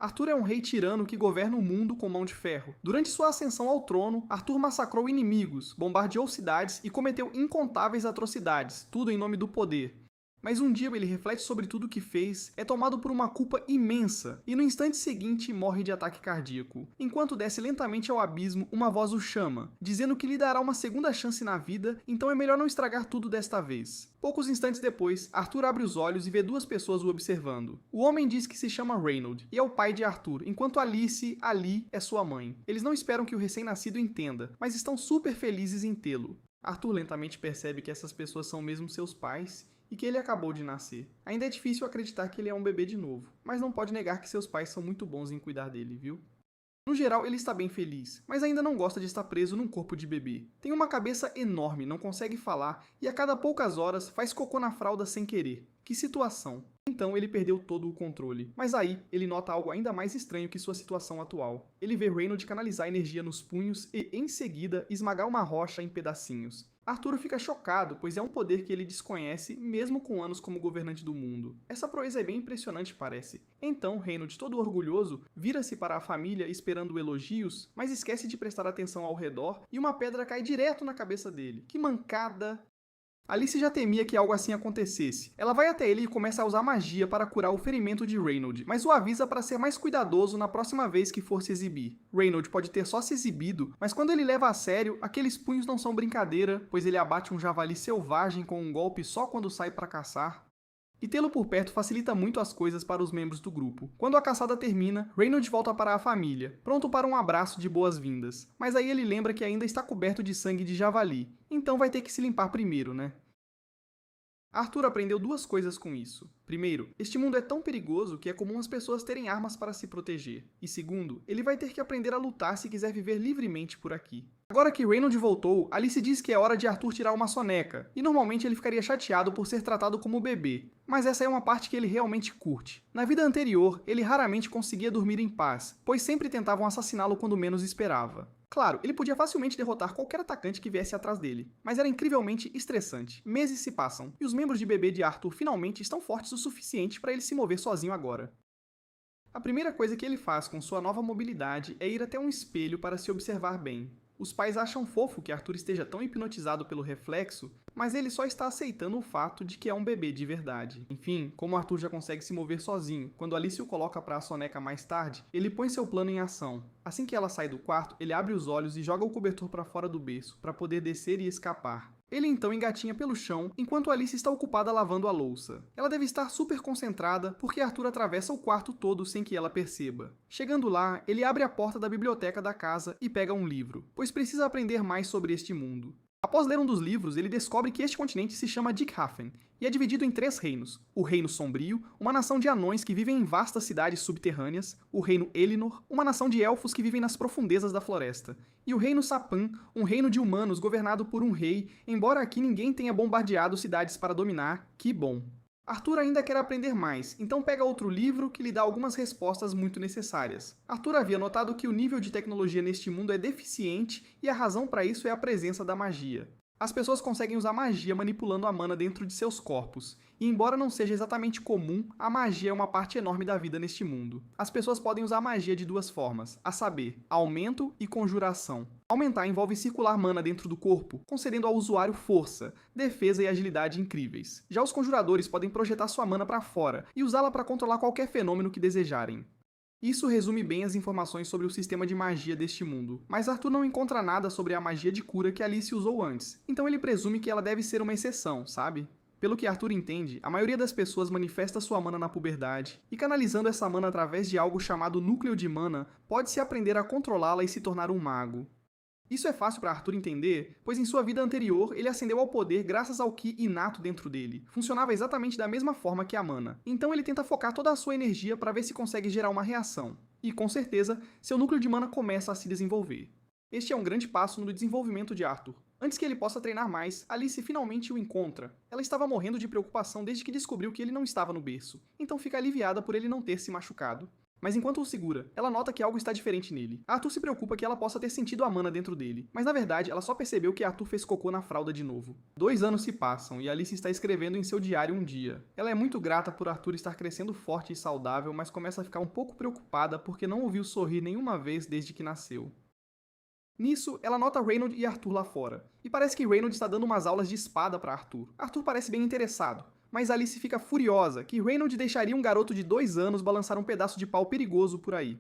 Arthur é um rei tirano que governa o mundo com mão de ferro. Durante sua ascensão ao trono, Arthur massacrou inimigos, bombardeou cidades e cometeu incontáveis atrocidades, tudo em nome do poder. Mas um dia ele reflete sobre tudo o que fez, é tomado por uma culpa imensa e no instante seguinte morre de ataque cardíaco. Enquanto desce lentamente ao abismo, uma voz o chama, dizendo que lhe dará uma segunda chance na vida, então é melhor não estragar tudo desta vez. Poucos instantes depois, Arthur abre os olhos e vê duas pessoas o observando. O homem diz que se chama Reynold e é o pai de Arthur, enquanto Alice, ali, é sua mãe. Eles não esperam que o recém-nascido entenda, mas estão super felizes em tê-lo. Arthur lentamente percebe que essas pessoas são mesmo seus pais e que ele acabou de nascer. Ainda é difícil acreditar que ele é um bebê de novo, mas não pode negar que seus pais são muito bons em cuidar dele, viu? No geral, ele está bem feliz, mas ainda não gosta de estar preso num corpo de bebê. Tem uma cabeça enorme, não consegue falar e a cada poucas horas faz cocô na fralda sem querer. Que situação! Então ele perdeu todo o controle. Mas aí, ele nota algo ainda mais estranho que sua situação atual. Ele vê Reynold canalizar energia nos punhos e, em seguida, esmagar uma rocha em pedacinhos. Arturo fica chocado, pois é um poder que ele desconhece, mesmo com anos como governante do mundo. Essa proeza é bem impressionante, parece. Então, Reynold, todo orgulhoso, vira-se para a família esperando elogios, mas esquece de prestar atenção ao redor e uma pedra cai direto na cabeça dele. Que mancada! Alice já temia que algo assim acontecesse. Ela vai até ele e começa a usar magia para curar o ferimento de Reynold, mas o avisa para ser mais cuidadoso na próxima vez que for se exibir. Reynold pode ter só se exibido, mas quando ele leva a sério, aqueles punhos não são brincadeira, pois ele abate um javali selvagem com um golpe só quando sai para caçar. E tê-lo por perto facilita muito as coisas para os membros do grupo. Quando a caçada termina, Reynold volta para a família, pronto para um abraço de boas-vindas. Mas aí ele lembra que ainda está coberto de sangue de javali, então vai ter que se limpar primeiro, né? Arthur aprendeu duas coisas com isso. Primeiro, este mundo é tão perigoso que é comum as pessoas terem armas para se proteger. E segundo, ele vai ter que aprender a lutar se quiser viver livremente por aqui. Agora que Reynold voltou, Alice diz que é hora de Arthur tirar uma soneca, e normalmente ele ficaria chateado por ser tratado como bebê, mas essa é uma parte que ele realmente curte. Na vida anterior, ele raramente conseguia dormir em paz, pois sempre tentavam assassiná-lo quando menos esperava. Claro, ele podia facilmente derrotar qualquer atacante que viesse atrás dele, mas era incrivelmente estressante. Meses se passam, e os membros de bebê de Arthur finalmente estão fortes o suficiente para ele se mover sozinho agora. A primeira coisa que ele faz com sua nova mobilidade é ir até um espelho para se observar bem. Os pais acham fofo que Arthur esteja tão hipnotizado pelo reflexo, mas ele só está aceitando o fato de que é um bebê de verdade. Enfim, como Arthur já consegue se mover sozinho, quando Alice o coloca para a soneca mais tarde, ele põe seu plano em ação. Assim que ela sai do quarto, ele abre os olhos e joga o cobertor para fora do berço, para poder descer e escapar. Ele então engatinha pelo chão, enquanto Alice está ocupada lavando a louça. Ela deve estar super concentrada, porque Arthur atravessa o quarto todo sem que ela perceba. Chegando lá, ele abre a porta da biblioteca da casa e pega um livro, pois precisa aprender mais sobre este mundo. Após ler um dos livros, ele descobre que este continente se chama Dikhafen, e é dividido em 3 reinos. O Reino Sombrio, uma nação de anões que vivem em vastas cidades subterrâneas, o Reino Elinor, uma nação de elfos que vivem nas profundezas da floresta, e o Reino Sapan, um reino de humanos governado por um rei, embora aqui ninguém tenha bombardeado cidades para dominar, que bom. Arthur ainda quer aprender mais, então pega outro livro que lhe dá algumas respostas muito necessárias. Arthur havia notado que o nível de tecnologia neste mundo é deficiente e a razão para isso é a presença da magia. As pessoas conseguem usar magia manipulando a mana dentro de seus corpos, e embora não seja exatamente comum, a magia é uma parte enorme da vida neste mundo. As pessoas podem usar magia de duas formas, a saber, aumento e conjuração. Aumentar envolve circular mana dentro do corpo, concedendo ao usuário força, defesa e agilidade incríveis. Já os conjuradores podem projetar sua mana para fora e usá-la para controlar qualquer fenômeno que desejarem. Isso resume bem as informações sobre o sistema de magia deste mundo, mas Arthur não encontra nada sobre a magia de cura que Alice usou antes, então ele presume que ela deve ser uma exceção, sabe? Pelo que Arthur entende, a maioria das pessoas manifesta sua mana na puberdade, e canalizando essa mana através de algo chamado núcleo de mana, pode-se aprender a controlá-la e se tornar um mago. Isso é fácil para Arthur entender, pois em sua vida anterior ele ascendeu ao poder graças ao Ki inato dentro dele. Funcionava exatamente da mesma forma que a mana. Então ele tenta focar toda a sua energia para ver se consegue gerar uma reação. E, com certeza, seu núcleo de mana começa a se desenvolver. Este é um grande passo no desenvolvimento de Arthur. Antes que ele possa treinar mais, Alice finalmente o encontra. Ela estava morrendo de preocupação desde que descobriu que ele não estava no berço, então fica aliviada por ele não ter se machucado. Mas enquanto o segura, ela nota que algo está diferente nele. Arthur se preocupa que ela possa ter sentido a mana dentro dele, mas na verdade ela só percebeu que Arthur fez cocô na fralda de novo. 2 anos se passam e Alice está escrevendo em seu diário um dia. Ela é muito grata por Arthur estar crescendo forte e saudável, mas começa a ficar um pouco preocupada porque não o viu sorrir nenhuma vez desde que nasceu. Nisso, ela nota Reynolds e Arthur lá fora, e parece que Reynolds está dando umas aulas de espada para Arthur. Arthur parece bem interessado, mas Alice fica furiosa que Reynolds deixaria um garoto de 2 anos balançar um pedaço de pau perigoso por aí.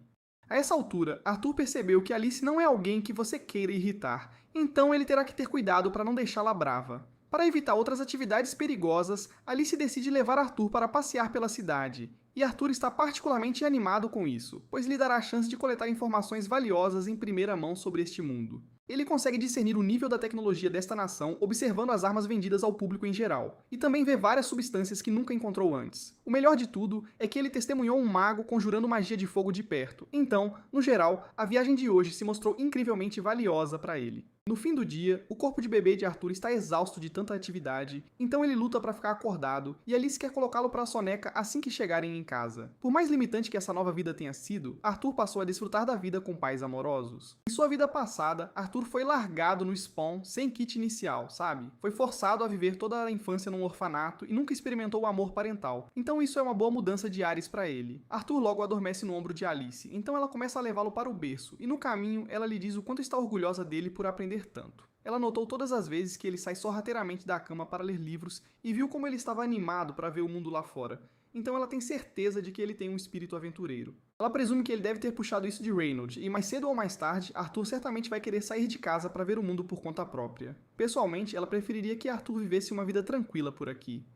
A essa altura, Arthur percebeu que Alice não é alguém que você queira irritar, então ele terá que ter cuidado para não deixá-la brava. Para evitar outras atividades perigosas, Alice decide levar Arthur para passear pela cidade, e Arthur está particularmente animado com isso, pois lhe dará a chance de coletar informações valiosas em primeira mão sobre este mundo. Ele consegue discernir o nível da tecnologia desta nação observando as armas vendidas ao público em geral, e também vê várias substâncias que nunca encontrou antes. O melhor de tudo é que ele testemunhou um mago conjurando magia de fogo de perto, então, no geral, a viagem de hoje se mostrou incrivelmente valiosa para ele. No fim do dia, o corpo de bebê de Arthur está exausto de tanta atividade, então ele luta para ficar acordado e Alice quer colocá-lo para a soneca assim que chegarem em casa. Por mais limitante que essa nova vida tenha sido, Arthur passou a desfrutar da vida com pais amorosos. Em sua vida passada, Arthur foi largado no Spawn sem kit inicial, sabe? Foi forçado a viver toda a infância num orfanato e nunca experimentou o amor parental, então isso é uma boa mudança de ares para ele. Arthur logo adormece no ombro de Alice, então ela começa a levá-lo para o berço, e no caminho ela lhe diz o quanto está orgulhosa dele por aprender tanto. Ela notou todas as vezes que ele sai sorrateiramente da cama para ler livros e viu como ele estava animado para ver o mundo lá fora. Então ela tem certeza de que ele tem um espírito aventureiro. Ela presume que ele deve ter puxado isso de Reynolds, e mais cedo ou mais tarde, Arthur certamente vai querer sair de casa para ver o mundo por conta própria. Pessoalmente, ela preferiria que Arthur vivesse uma vida tranquila por aqui.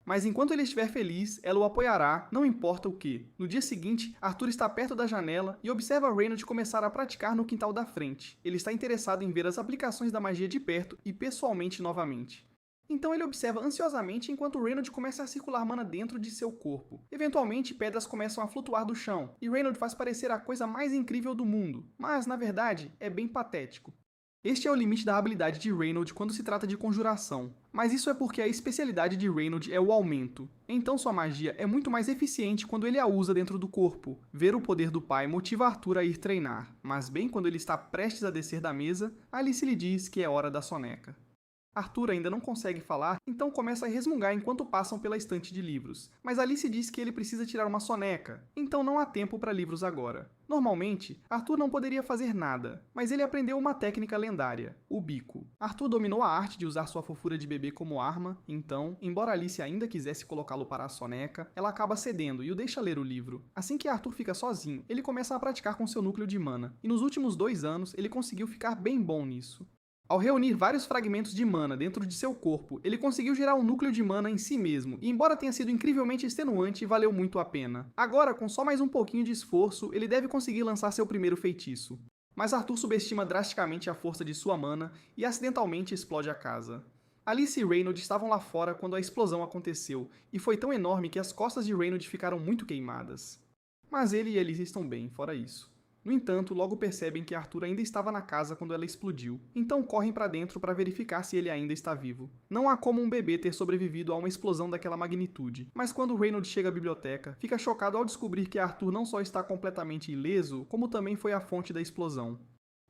Mas enquanto ele estiver feliz, ela o apoiará, não importa o que. No dia seguinte, Arthur está perto da janela e observa Reynolds começar a praticar no quintal da frente. Ele está interessado em ver as aplicações da magia de perto e pessoalmente novamente. Então ele observa ansiosamente enquanto Reynolds começa a circular mana dentro de seu corpo. Eventualmente, pedras começam a flutuar do chão, e Reynolds faz parecer a coisa mais incrível do mundo, mas, na verdade, é bem patético. Este é o limite da habilidade de Reynolds quando se trata de conjuração, mas isso é porque a especialidade de Reynolds é o aumento. Então sua magia é muito mais eficiente quando ele a usa dentro do corpo. Ver o poder do pai motiva Arthur a ir treinar, mas bem quando ele está prestes a descer da mesa, Alice lhe diz que é hora da soneca. Arthur ainda não consegue falar, então começa a resmungar enquanto passam pela estante de livros. Mas Alice diz que ele precisa tirar uma soneca, então não há tempo para livros agora. Normalmente, Arthur não poderia fazer nada, mas ele aprendeu uma técnica lendária, o bico. Arthur dominou a arte de usar sua fofura de bebê como arma, então, embora Alice ainda quisesse colocá-lo para a soneca, ela acaba cedendo e o deixa ler o livro. Assim que Arthur fica sozinho, ele começa a praticar com seu núcleo de mana, e nos últimos 2 anos ele conseguiu ficar bem bom nisso. Ao reunir vários fragmentos de mana dentro de seu corpo, ele conseguiu gerar um núcleo de mana em si mesmo, e embora tenha sido incrivelmente extenuante, valeu muito a pena. Agora, com só mais um pouquinho de esforço, ele deve conseguir lançar seu primeiro feitiço. Mas Arthur subestima drasticamente a força de sua mana e acidentalmente explode a casa. Alice e Reynolds estavam lá fora quando a explosão aconteceu, e foi tão enorme que as costas de Reynolds ficaram muito queimadas. Mas ele e Alice estão bem, fora isso. No entanto, logo percebem que Arthur ainda estava na casa quando ela explodiu, então correm para dentro para verificar se ele ainda está vivo. Não há como um bebê ter sobrevivido a uma explosão daquela magnitude, mas quando Reynolds chega à biblioteca, fica chocado ao descobrir que Arthur não só está completamente ileso, como também foi a fonte da explosão.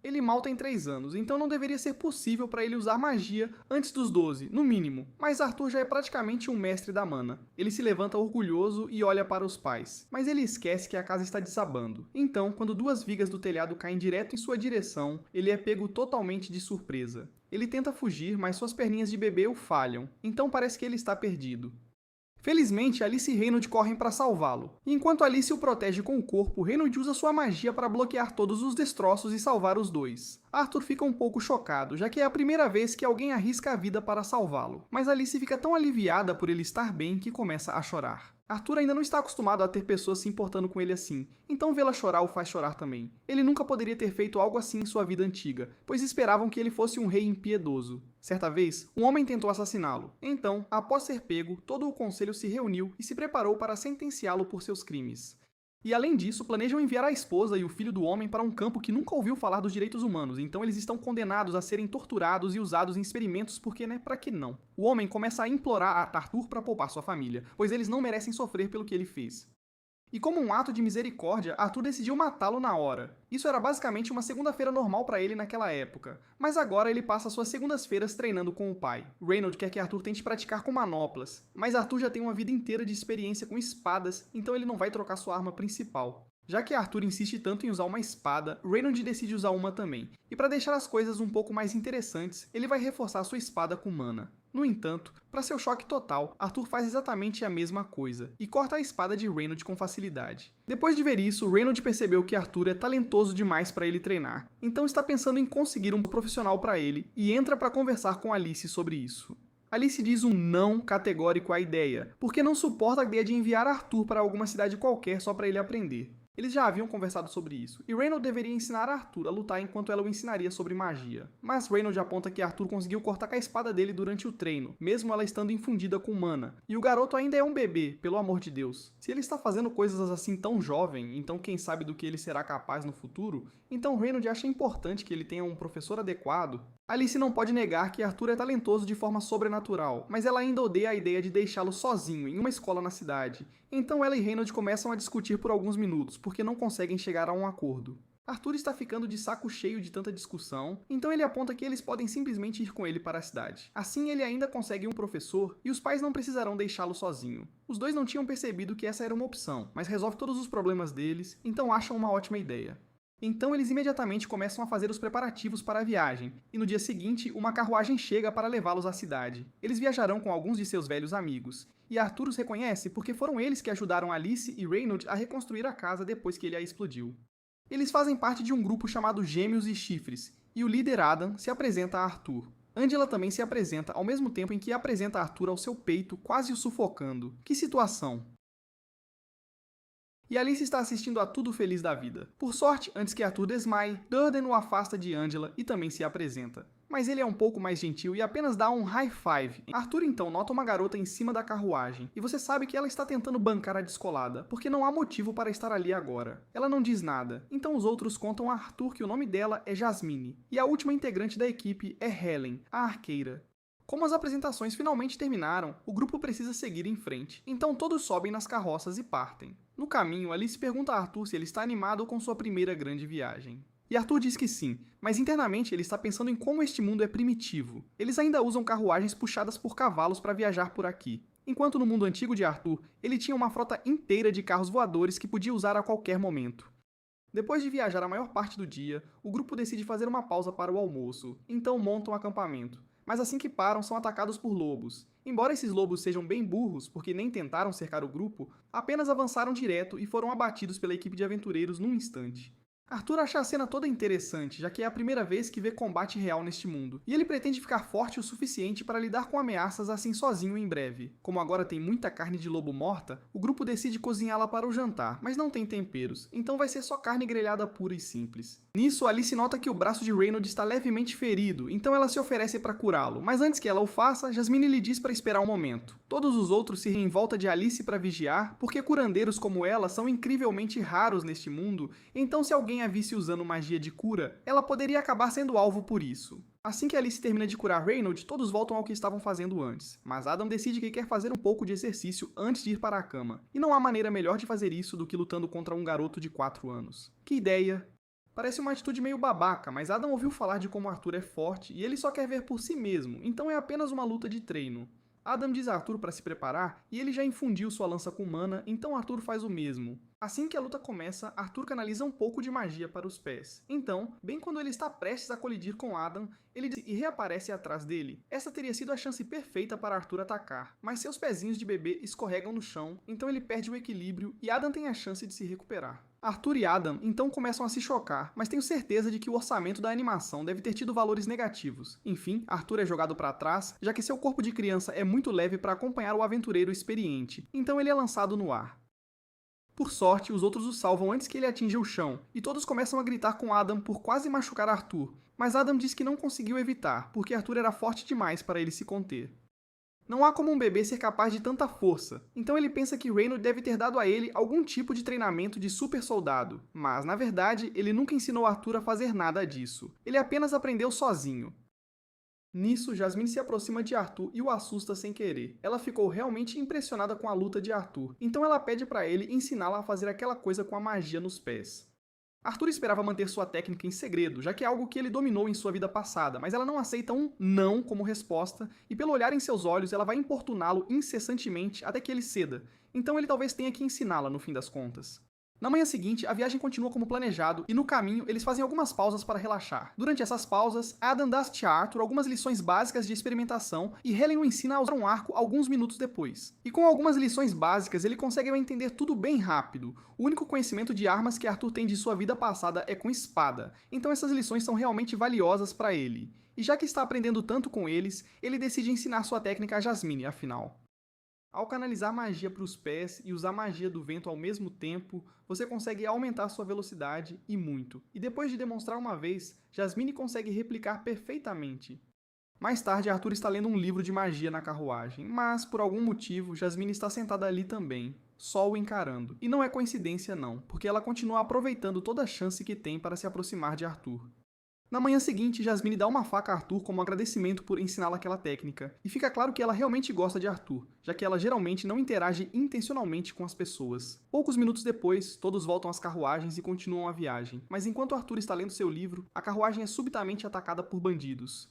Ele mal tem 3 anos, então não deveria ser possível para ele usar magia antes dos 12, no mínimo, mas Arthur já é praticamente um mestre da mana. Ele se levanta orgulhoso e olha para os pais, mas ele esquece que a casa está desabando. Então, quando 2 vigas do telhado caem direto em sua direção, ele é pego totalmente de surpresa. Ele tenta fugir, mas suas perninhas de bebê o falham, então parece que ele está perdido. Felizmente, Alice e Reynolds correm para salvá-lo. Enquanto Alice o protege com o corpo, Reynolds usa sua magia para bloquear todos os destroços e salvar os dois. Arthur fica um pouco chocado, já que é a primeira vez que alguém arrisca a vida para salvá-lo. Mas Alice fica tão aliviada por ele estar bem que começa a chorar. Arthur ainda não está acostumado a ter pessoas se importando com ele assim, então vê-la chorar o faz chorar também. Ele nunca poderia ter feito algo assim em sua vida antiga, pois esperavam que ele fosse um rei impiedoso. Certa vez, um homem tentou assassiná-lo. Então, após ser pego, todo o conselho se reuniu e se preparou para sentenciá-lo por seus crimes. E além disso, planejam enviar a esposa e o filho do homem para um campo que nunca ouviu falar dos direitos humanos, então eles estão condenados a serem torturados e usados em experimentos porque, pra que não? O homem começa a implorar a Arthur para poupar sua família, pois eles não merecem sofrer pelo que ele fez. E como um ato de misericórdia, Arthur decidiu matá-lo na hora. Isso era basicamente uma segunda-feira normal para ele naquela época, mas agora ele passa suas segundas-feiras treinando com o pai. Reynold quer que Arthur tente praticar com manoplas, mas Arthur já tem uma vida inteira de experiência com espadas, então ele não vai trocar sua arma principal. Já que Arthur insiste tanto em usar uma espada, Reynold decide usar uma também. E para deixar as coisas um pouco mais interessantes, ele vai reforçar sua espada com mana. No entanto, para seu choque total, Arthur faz exatamente a mesma coisa, e corta a espada de Reynold com facilidade. Depois de ver isso, Reynold percebeu que Arthur é talentoso demais para ele treinar, então está pensando em conseguir um profissional para ele, e entra para conversar com Alice sobre isso. Alice diz um não categórico à ideia, porque não suporta a ideia de enviar Arthur para alguma cidade qualquer só para ele aprender. Eles já haviam conversado sobre isso, e Reynold deveria ensinar Arthur a lutar enquanto ela o ensinaria sobre magia. Mas Reynold aponta que Arthur conseguiu cortar com a espada dele durante o treino, mesmo ela estando infundida com mana. E o garoto ainda é um bebê, pelo amor de Deus. Se ele está fazendo coisas assim tão jovem, então quem sabe do que ele será capaz no futuro? Então Reynold acha importante que ele tenha um professor adequado. Alice não pode negar que Arthur é talentoso de forma sobrenatural, mas ela ainda odeia a ideia de deixá-lo sozinho em uma escola na cidade. Então ela e Reynold começam a discutir por alguns minutos, porque não conseguem chegar a um acordo. Arthur está ficando de saco cheio de tanta discussão, então ele aponta que eles podem simplesmente ir com ele para a cidade. Assim ele ainda consegue um professor e os pais não precisarão deixá-lo sozinho. Os dois não tinham percebido que essa era uma opção, mas resolve todos os problemas deles, então acham uma ótima ideia. Então eles imediatamente começam a fazer os preparativos para a viagem, e no dia seguinte uma carruagem chega para levá-los à cidade. Eles viajarão com alguns de seus velhos amigos, e Arthur os reconhece porque foram eles que ajudaram Alice e Reynold a reconstruir a casa depois que ele a explodiu. Eles fazem parte de um grupo chamado Gêmeos e Chifres, e o líder Adam se apresenta a Arthur. Angela também se apresenta ao mesmo tempo em que apresenta Arthur ao seu peito, quase o sufocando. Que situação! E Alice está assistindo a tudo feliz da vida. Por sorte, antes que Arthur desmaie, Durden o afasta de Angela e também se apresenta. Mas ele é um pouco mais gentil e apenas dá um high five. Arthur então nota uma garota em cima da carruagem, e você sabe que ela está tentando bancar a descolada, porque não há motivo para estar ali agora. Ela não diz nada, então os outros contam a Arthur que o nome dela é Jasmine, e a última integrante da equipe é Helen, a arqueira. Como as apresentações finalmente terminaram, o grupo precisa seguir em frente, então todos sobem nas carroças e partem. No caminho, Alice pergunta a Arthur se ele está animado com sua primeira grande viagem. E Arthur diz que sim, mas internamente ele está pensando em como este mundo é primitivo. Eles ainda usam carruagens puxadas por cavalos para viajar por aqui, enquanto no mundo antigo de Arthur, ele tinha uma frota inteira de carros voadores que podia usar a qualquer momento. Depois de viajar a maior parte do dia, o grupo decide fazer uma pausa para o almoço, então montam um acampamento. Mas assim que param, são atacados por lobos. Embora esses lobos sejam bem burros, porque nem tentaram cercar o grupo, apenas avançaram direto e foram abatidos pela equipe de aventureiros num instante. Arthur acha a cena toda interessante, já que é a primeira vez que vê combate real neste mundo, e ele pretende ficar forte o suficiente para lidar com ameaças assim sozinho em breve. Como agora tem muita carne de lobo morta, o grupo decide cozinhá-la para o jantar, mas não tem temperos, então vai ser só carne grelhada pura e simples. Nisso, Alice nota que o braço de Reynold está levemente ferido, então ela se oferece para curá-lo, mas antes que ela o faça, Jasmine lhe diz para esperar um momento. Todos os outros se riem em volta de Alice para vigiar, porque curandeiros como ela são incrivelmente raros neste mundo, então se alguém a visse usando magia de cura, ela poderia acabar sendo alvo por isso. Assim que Alice termina de curar Reynold, todos voltam ao que estavam fazendo antes, mas Adam decide que quer fazer um pouco de exercício antes de ir para a cama, e não há maneira melhor de fazer isso do que lutando contra um garoto de 4 anos. Que ideia! Parece uma atitude meio babaca, mas Adam ouviu falar de como Arthur é forte e ele só quer ver por si mesmo, então é apenas uma luta de treino. Adam diz a Arthur para se preparar e ele já infundiu sua lança com mana, então Arthur faz o mesmo. Assim que a luta começa, Arthur canaliza um pouco de magia para os pés. Então, bem quando ele está prestes a colidir com Adam, ele e reaparece atrás dele. Essa teria sido a chance perfeita para Arthur atacar, mas seus pezinhos de bebê escorregam no chão, então ele perde o equilíbrio e Adam tem a chance de se recuperar. Arthur e Adam então começam a se chocar, mas tenho certeza de que o orçamento da animação deve ter tido valores negativos. Enfim, Arthur é jogado para trás, já que seu corpo de criança é muito leve para acompanhar o aventureiro experiente, então ele é lançado no ar. Por sorte, os outros o salvam antes que ele atinja o chão, e todos começam a gritar com Adam por quase machucar Arthur, mas Adam diz que não conseguiu evitar, porque Arthur era forte demais para ele se conter. Não há como um bebê ser capaz de tanta força, então ele pensa que Reynold deve ter dado a ele algum tipo de treinamento de super soldado, mas na verdade ele nunca ensinou Arthur a fazer nada disso, ele apenas aprendeu sozinho. Nisso, Jasmine se aproxima de Arthur e o assusta sem querer. Ela ficou realmente impressionada com a luta de Arthur, então ela pede para ele ensiná-la a fazer aquela coisa com a magia nos pés. Arthur esperava manter sua técnica em segredo, já que é algo que ele dominou em sua vida passada, mas ela não aceita um não como resposta, e pelo olhar em seus olhos ela vai importuná-lo incessantemente até que ele ceda, então ele talvez tenha que ensiná-la no fim das contas. Na manhã seguinte, a viagem continua como planejado e no caminho eles fazem algumas pausas para relaxar. Durante essas pausas, Adam dá a Arthur algumas lições básicas de experimentação e Helen o ensina a usar um arco alguns minutos depois. E com algumas lições básicas, ele consegue entender tudo bem rápido. O único conhecimento de armas que Arthur tem de sua vida passada é com espada, então essas lições são realmente valiosas para ele. E já que está aprendendo tanto com eles, ele decide ensinar sua técnica a Jasmine, afinal. Ao canalizar magia para os pés e usar magia do vento ao mesmo tempo, você consegue aumentar sua velocidade e muito. E depois de demonstrar uma vez, Jasmine consegue replicar perfeitamente. Mais tarde, Arthur está lendo um livro de magia na carruagem, mas, por algum motivo, Jasmine está sentada ali também, só o encarando. E não é coincidência não, porque ela continua aproveitando toda a chance que tem para se aproximar de Arthur. Na manhã seguinte, Jasmine dá uma faca a Arthur como agradecimento por ensiná-la aquela técnica, e fica claro que ela realmente gosta de Arthur, já que ela geralmente não interage intencionalmente com as pessoas. Poucos minutos depois, todos voltam às carruagens e continuam a viagem, mas enquanto Arthur está lendo seu livro, a carruagem é subitamente atacada por bandidos.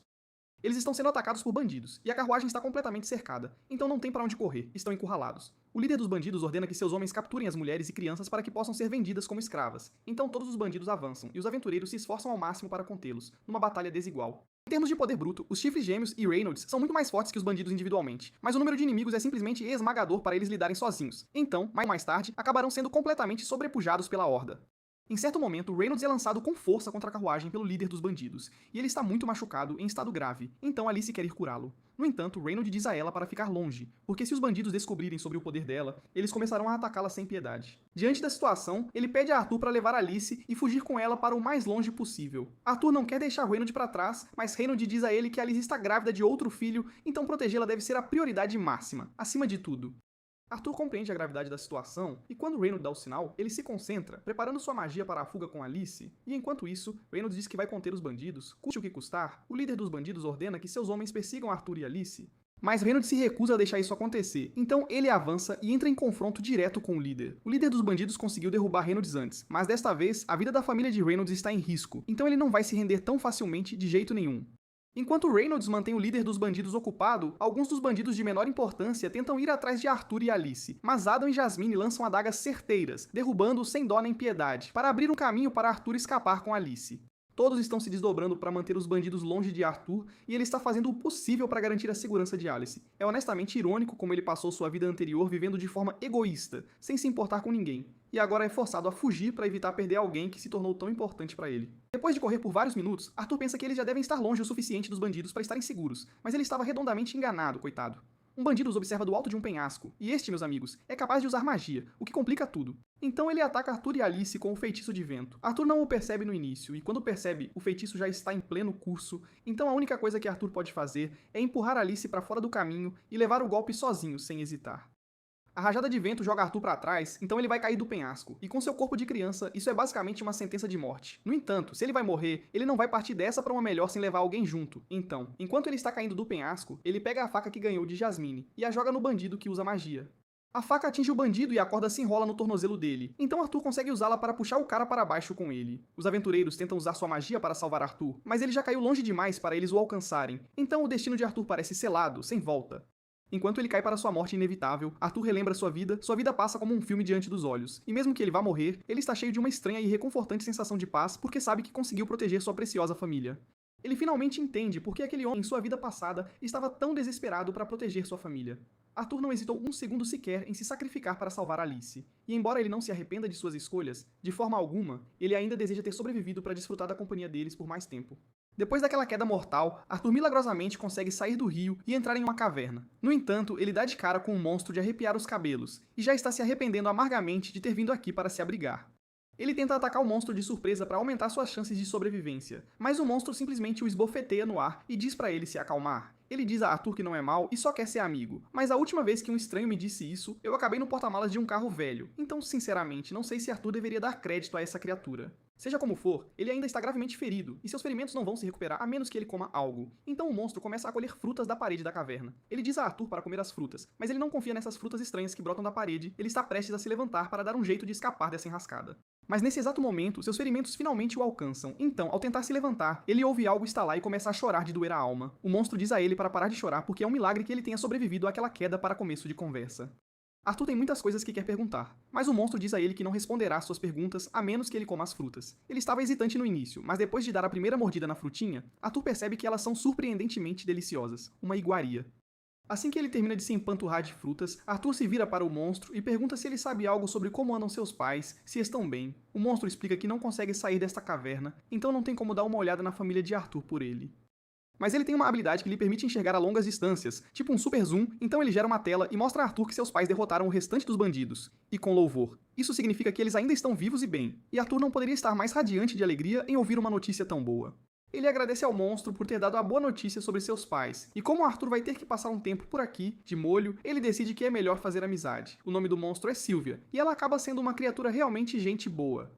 Eles estão sendo atacados por bandidos, e a carruagem está completamente cercada, então não tem para onde correr, estão encurralados. O líder dos bandidos ordena que seus homens capturem as mulheres e crianças para que possam ser vendidas como escravas. Então todos os bandidos avançam, e os aventureiros se esforçam ao máximo para contê-los, numa batalha desigual. Em termos de poder bruto, os Chifres Gêmeos e Reynolds são muito mais fortes que os bandidos individualmente, mas o número de inimigos é simplesmente esmagador para eles lidarem sozinhos. Então, mais tarde, acabarão sendo completamente sobrepujados pela Horda. Em certo momento, Reynolds é lançado com força contra a carruagem pelo líder dos bandidos, e ele está muito machucado, em estado grave, então Alice quer ir curá-lo. No entanto, Reynolds diz a ela para ficar longe, porque se os bandidos descobrirem sobre o poder dela, eles começarão a atacá-la sem piedade. Diante da situação, ele pede a Arthur para levar Alice e fugir com ela para o mais longe possível. Arthur não quer deixar Reynolds para trás, mas Reynolds diz a ele que Alice está grávida de outro filho, então protegê-la deve ser a prioridade máxima, acima de tudo. Arthur compreende a gravidade da situação, e quando Reynolds dá o sinal, ele se concentra, preparando sua magia para a fuga com Alice, e enquanto isso, Reynolds diz que vai conter os bandidos, custe o que custar, o líder dos bandidos ordena que seus homens persigam Arthur e Alice. Mas Reynolds se recusa a deixar isso acontecer, então ele avança e entra em confronto direto com o líder. O líder dos bandidos conseguiu derrubar Reynolds antes, mas desta vez, a vida da família de Reynolds está em risco, então ele não vai se render tão facilmente de jeito nenhum. Enquanto Reynolds mantém o líder dos bandidos ocupado, alguns dos bandidos de menor importância tentam ir atrás de Arthur e Alice, mas Adam e Jasmine lançam adagas certeiras, derrubando-os sem dó nem piedade, para abrir um caminho para Arthur escapar com Alice. Todos estão se desdobrando para manter os bandidos longe de Arthur, e ele está fazendo o possível para garantir a segurança de Alice. É honestamente irônico como ele passou sua vida anterior vivendo de forma egoísta, sem se importar com ninguém, e agora é forçado a fugir para evitar perder alguém que se tornou tão importante para ele. Depois de correr por vários minutos, Arthur pensa que eles já devem estar longe o suficiente dos bandidos para estarem seguros, mas ele estava redondamente enganado, coitado. Um bandido os observa do alto de um penhasco, e este, meus amigos, é capaz de usar magia, o que complica tudo. Então ele ataca Arthur e Alice com o feitiço de vento. Arthur não o percebe no início, e quando percebe, o feitiço já está em pleno curso, então a única coisa que Arthur pode fazer é empurrar Alice para fora do caminho e levar o golpe sozinho, sem hesitar. A rajada de vento joga Arthur para trás, então ele vai cair do penhasco, e com seu corpo de criança, isso é basicamente uma sentença de morte. No entanto, se ele vai morrer, ele não vai partir dessa para uma melhor sem levar alguém junto. Então, enquanto ele está caindo do penhasco, ele pega a faca que ganhou de Jasmine, e a joga no bandido que usa magia. A faca atinge o bandido e a corda se enrola no tornozelo dele, então Arthur consegue usá-la para puxar o cara para baixo com ele. Os aventureiros tentam usar sua magia para salvar Arthur, mas ele já caiu longe demais para eles o alcançarem, então o destino de Arthur parece selado, sem volta. Enquanto ele cai para sua morte inevitável, Arthur relembra sua vida passa como um filme diante dos olhos, e mesmo que ele vá morrer, ele está cheio de uma estranha e reconfortante sensação de paz porque sabe que conseguiu proteger sua preciosa família. Ele finalmente entende por que aquele homem em sua vida passada estava tão desesperado para proteger sua família. Arthur não hesitou um segundo sequer em se sacrificar para salvar Alice, e embora ele não se arrependa de suas escolhas, de forma alguma, ele ainda deseja ter sobrevivido para desfrutar da companhia deles por mais tempo. Depois daquela queda mortal, Arthur milagrosamente consegue sair do rio e entrar em uma caverna. No entanto, ele dá de cara com um monstro de arrepiar os cabelos, e já está se arrependendo amargamente de ter vindo aqui para se abrigar. Ele tenta atacar o monstro de surpresa para aumentar suas chances de sobrevivência, mas o monstro simplesmente o esbofeteia no ar e diz para ele se acalmar. Ele diz a Arthur que não é mau e só quer ser amigo, mas a última vez que um estranho me disse isso, eu acabei no porta-malas de um carro velho, então sinceramente não sei se Arthur deveria dar crédito a essa criatura. Seja como for, ele ainda está gravemente ferido, e seus ferimentos não vão se recuperar a menos que ele coma algo. Então o monstro começa a colher frutas da parede da caverna. Ele diz a Arthur para comer as frutas, mas ele não confia nessas frutas estranhas que brotam da parede, ele está prestes a se levantar para dar um jeito de escapar dessa enrascada. Mas nesse exato momento, seus ferimentos finalmente o alcançam. Então, ao tentar se levantar, ele ouve algo estalar e começa a chorar de doer a alma. O monstro diz a ele para parar de chorar porque é um milagre que ele tenha sobrevivido àquela queda para começo de conversa. Arthur tem muitas coisas que quer perguntar, mas o monstro diz a ele que não responderá às suas perguntas a menos que ele coma as frutas. Ele estava hesitante no início, mas depois de dar a primeira mordida na frutinha, Arthur percebe que elas são surpreendentemente deliciosas, uma iguaria. Assim que ele termina de se empanturrar de frutas, Arthur se vira para o monstro e pergunta se ele sabe algo sobre como andam seus pais, se estão bem. O monstro explica que não consegue sair desta caverna, então não tem como dar uma olhada na família de Arthur por ele. Mas ele tem uma habilidade que lhe permite enxergar a longas distâncias, tipo um super zoom, então ele gera uma tela e mostra a Arthur que seus pais derrotaram o restante dos bandidos, e com louvor. Isso significa que eles ainda estão vivos e bem, e Arthur não poderia estar mais radiante de alegria em ouvir uma notícia tão boa. Ele agradece ao monstro por ter dado a boa notícia sobre seus pais, e como Arthur vai ter que passar um tempo por aqui, de molho, ele decide que é melhor fazer amizade. O nome do monstro é Sylvia, e ela acaba sendo uma criatura realmente gente boa.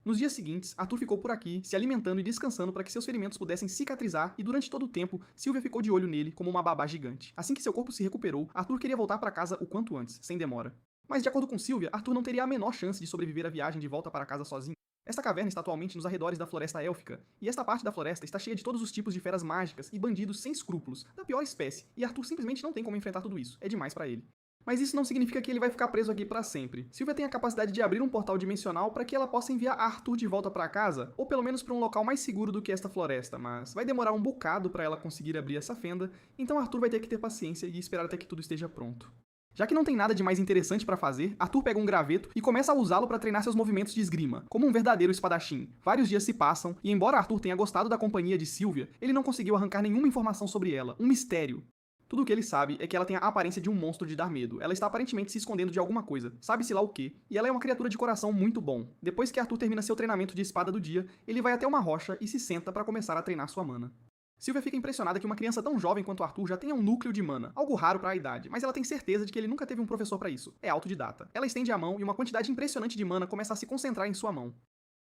Nos dias seguintes, Arthur ficou por aqui, se alimentando e descansando para que seus ferimentos pudessem cicatrizar, e durante todo o tempo, Sylvia ficou de olho nele como uma babá gigante. Assim que seu corpo se recuperou, Arthur queria voltar para casa o quanto antes, sem demora. Mas de acordo com Sylvia, Arthur não teria a menor chance de sobreviver à viagem de volta para casa sozinho. Esta caverna está atualmente nos arredores da Floresta Élfica, e esta parte da floresta está cheia de todos os tipos de feras mágicas e bandidos sem escrúpulos, da pior espécie, e Arthur simplesmente não tem como enfrentar tudo isso, é demais para ele. Mas isso não significa que ele vai ficar preso aqui para sempre. Sylvia tem a capacidade de abrir um portal dimensional para que ela possa enviar Arthur de volta para casa, ou pelo menos para um local mais seguro do que esta floresta, mas vai demorar um bocado para ela conseguir abrir essa fenda, então Arthur vai ter que ter paciência e esperar até que tudo esteja pronto. Já que não tem nada de mais interessante para fazer, Arthur pega um graveto e começa a usá-lo para treinar seus movimentos de esgrima, como um verdadeiro espadachim. Vários dias se passam, e embora Arthur tenha gostado da companhia de Sylvia, ele não conseguiu arrancar nenhuma informação sobre ela, um mistério. Tudo o que ele sabe é que ela tem a aparência de um monstro de dar medo. Ela está aparentemente se escondendo de alguma coisa, sabe-se lá o quê. E ela é uma criatura de coração muito bom. Depois que Arthur termina seu treinamento de espada do dia, ele vai até uma rocha e se senta para começar a treinar sua mana. Sylvia fica impressionada que uma criança tão jovem quanto Arthur já tenha um núcleo de mana, algo raro para a idade, mas ela tem certeza de que ele nunca teve um professor para isso. É autodidata. Ela estende a mão e uma quantidade impressionante de mana começa a se concentrar em sua mão.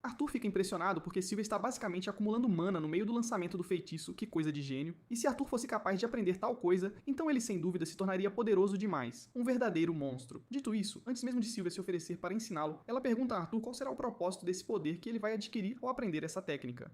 Arthur fica impressionado porque Sylvia está basicamente acumulando mana no meio do lançamento do feitiço, que coisa de gênio, e se Arthur fosse capaz de aprender tal coisa, então ele sem dúvida se tornaria poderoso demais, um verdadeiro monstro. Dito isso, antes mesmo de Sylvia se oferecer para ensiná-lo, ela pergunta a Arthur qual será o propósito desse poder que ele vai adquirir ao aprender essa técnica.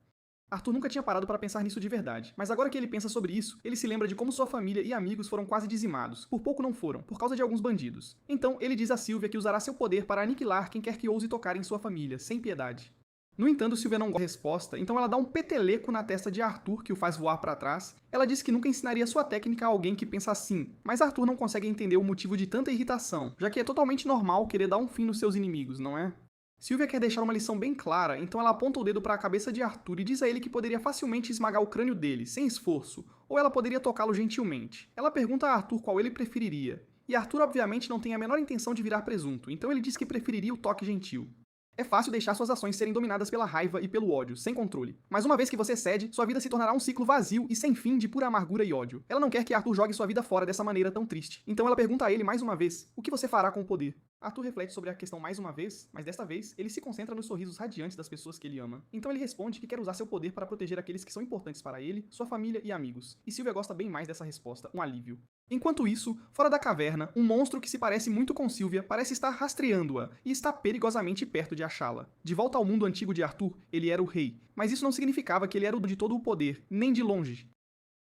Arthur nunca tinha parado para pensar nisso de verdade, mas agora que ele pensa sobre isso, ele se lembra de como sua família e amigos foram quase dizimados. Por pouco não foram, por causa de alguns bandidos. Então, ele diz a Sylvia que usará seu poder para aniquilar quem quer que ouse tocar em sua família, sem piedade. No entanto, Sylvia não gosta da resposta, então ela dá um peteleco na testa de Arthur, que o faz voar para trás. Ela diz que nunca ensinaria sua técnica a alguém que pensa assim, mas Arthur não consegue entender o motivo de tanta irritação, já que é totalmente normal querer dar um fim nos seus inimigos, não é? Sylvia quer deixar uma lição bem clara, então ela aponta o dedo para a cabeça de Arthur e diz a ele que poderia facilmente esmagar o crânio dele, sem esforço, ou ela poderia tocá-lo gentilmente. Ela pergunta a Arthur qual ele preferiria, e Arthur obviamente não tem a menor intenção de virar presunto, então ele diz que preferiria o toque gentil. É fácil deixar suas ações serem dominadas pela raiva e pelo ódio, sem controle. Mas uma vez que você cede, sua vida se tornará um ciclo vazio e sem fim de pura amargura e ódio. Ela não quer que Arthur jogue sua vida fora dessa maneira tão triste. Então ela pergunta a ele mais uma vez, o que você fará com o poder? Arthur reflete sobre a questão mais uma vez, mas desta vez, ele se concentra nos sorrisos radiantes das pessoas que ele ama. Então ele responde que quer usar seu poder para proteger aqueles que são importantes para ele, sua família e amigos. E Sylvia gosta bem mais dessa resposta, um alívio. Enquanto isso, fora da caverna, um monstro que se parece muito com Sylvia parece estar rastreando-a e está perigosamente perto de achá-la. De volta ao mundo antigo de Arthur, ele era o rei, mas isso não significava que ele era o de todo o poder, nem de longe.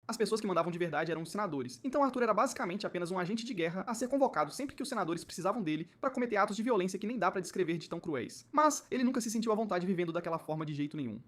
As pessoas que mandavam de verdade eram os senadores, então Arthur era basicamente apenas um agente de guerra a ser convocado sempre que os senadores precisavam dele para cometer atos de violência que nem dá para descrever de tão cruéis. Mas ele nunca se sentiu à vontade vivendo daquela forma de jeito nenhum.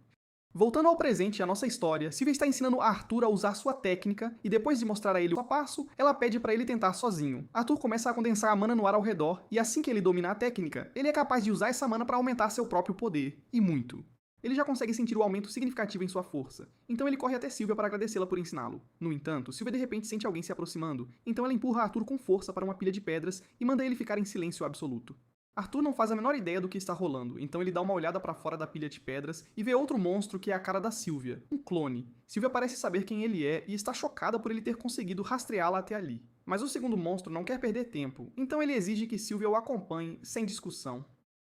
Voltando ao presente e à nossa história, Sylvia está ensinando Arthur a usar sua técnica, e depois de mostrar a ele o passo a passo, ela pede para ele tentar sozinho. Arthur começa a condensar a mana no ar ao redor, e assim que ele domina a técnica, ele é capaz de usar essa mana para aumentar seu próprio poder, e muito. Ele já consegue sentir o aumento significativo em sua força, então ele corre até Sylvia para agradecê-la por ensiná-lo. No entanto, Sylvia de repente sente alguém se aproximando, então ela empurra Arthur com força para uma pilha de pedras e manda ele ficar em silêncio absoluto. Arthur não faz a menor ideia do que está rolando, então ele dá uma olhada para fora da pilha de pedras e vê outro monstro que é a cara da Sylvia, um clone. Sylvia parece saber quem ele é e está chocada por ele ter conseguido rastreá-la até ali. Mas o segundo monstro não quer perder tempo, então ele exige que Sylvia o acompanhe sem discussão.